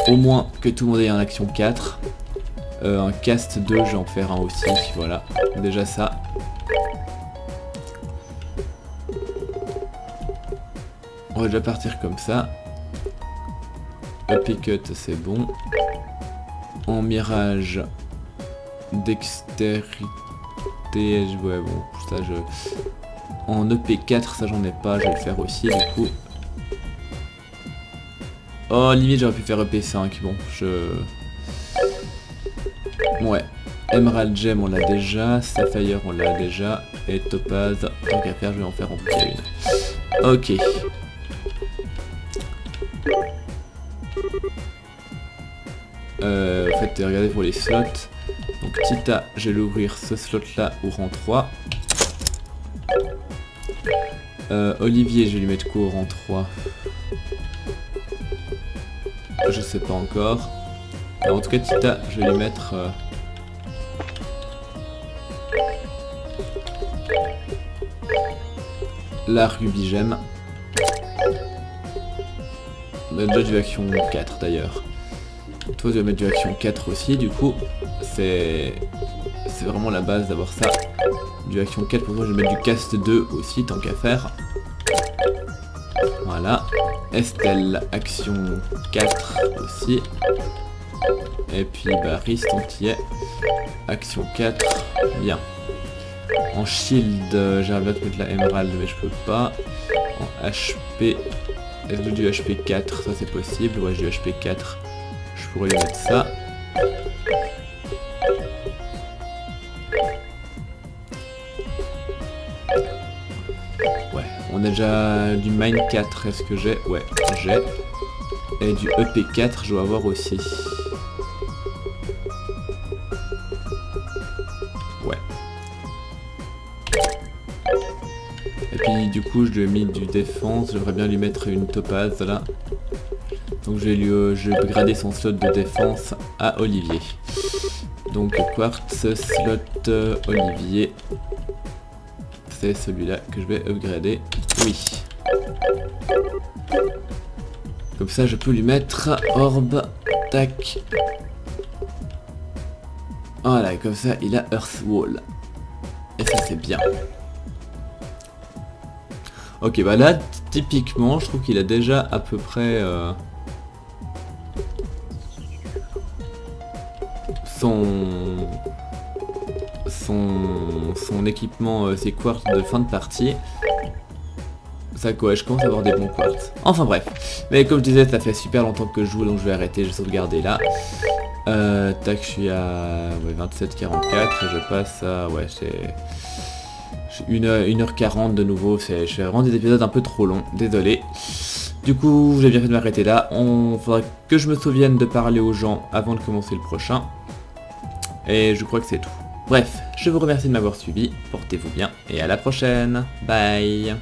au moins que tout le monde ait un action 4. Un cast 2 je vais en faire un aussi. Voilà, déjà ça. On va déjà partir comme ça. Uppercut c'est bon. En mirage, dextérité, ouais bon, ça je... En EP4 ça j'en ai pas, je vais le faire aussi du coup. Oh limite j'aurais pu faire EP5, bon ouais, Emerald Gem on l'a déjà, Sapphire on l'a déjà, et Topaz, tant qu'à faire je vais en faire en tout cas une. Ok. En fait, regardez pour les slots. Donc Tita, je vais l'ouvrir ce slot là au rang 3. Olivier, je vais lui mettre quoi au rang 3? Je sais pas encore. Alors, en tout cas, Tita, je vais lui mettre... la Ruby Gem. On a déjà du action 4 d'ailleurs. Toi je vais mettre du action 4 aussi, du coup c'est vraiment la base d'avoir ça. Du action 4 pour moi je vais mettre du cast 2 aussi tant qu'à faire. Voilà. Estelle action 4 aussi. Et puis bah Riz tant qu'il y est. Action 4. Bien. En shield, j'aimerais bien te mettre la émeraude, mais je peux pas. En HP, est-ce que j'ai du HP 4? Ça c'est possible, ouais j'ai du HP 4. Je pourrais lui mettre ça. Ouais, on a déjà du Mine 4, est-ce que j'ai? Ouais, j'ai. Et du EP 4, je dois avoir aussi. Ouais. Et puis du coup, je lui ai mis du défense, j'aimerais bien lui mettre une topaz là. Donc je vais upgrader son slot de défense à Olivier. Donc quartz, slot, Olivier. C'est celui-là que je vais upgrader. Oui. Comme ça je peux lui mettre orbe. Tac. Voilà, comme ça il a Earth Wall. Et ça c'est bien. Ok, bah là typiquement je trouve qu'il a déjà à peu près son équipement, ses quartz de fin de partie. Ça quoi, je commence à avoir des bons quartz. Enfin bref. Mais comme je disais, ça fait super longtemps que je joue, donc je vais arrêter, je vais sauvegarder là. Tac, je suis à 27,44 et je passe à... Ouais, c'est... 1h40 de nouveau, je fais vraiment des épisodes un peu trop longs, désolé. Du coup, j'ai bien fait de m'arrêter là. Faudra que je me souvienne de parler aux gens avant de commencer le prochain. Et je crois que c'est tout. Bref, je vous remercie de m'avoir suivi, portez-vous bien et à la prochaine. Bye.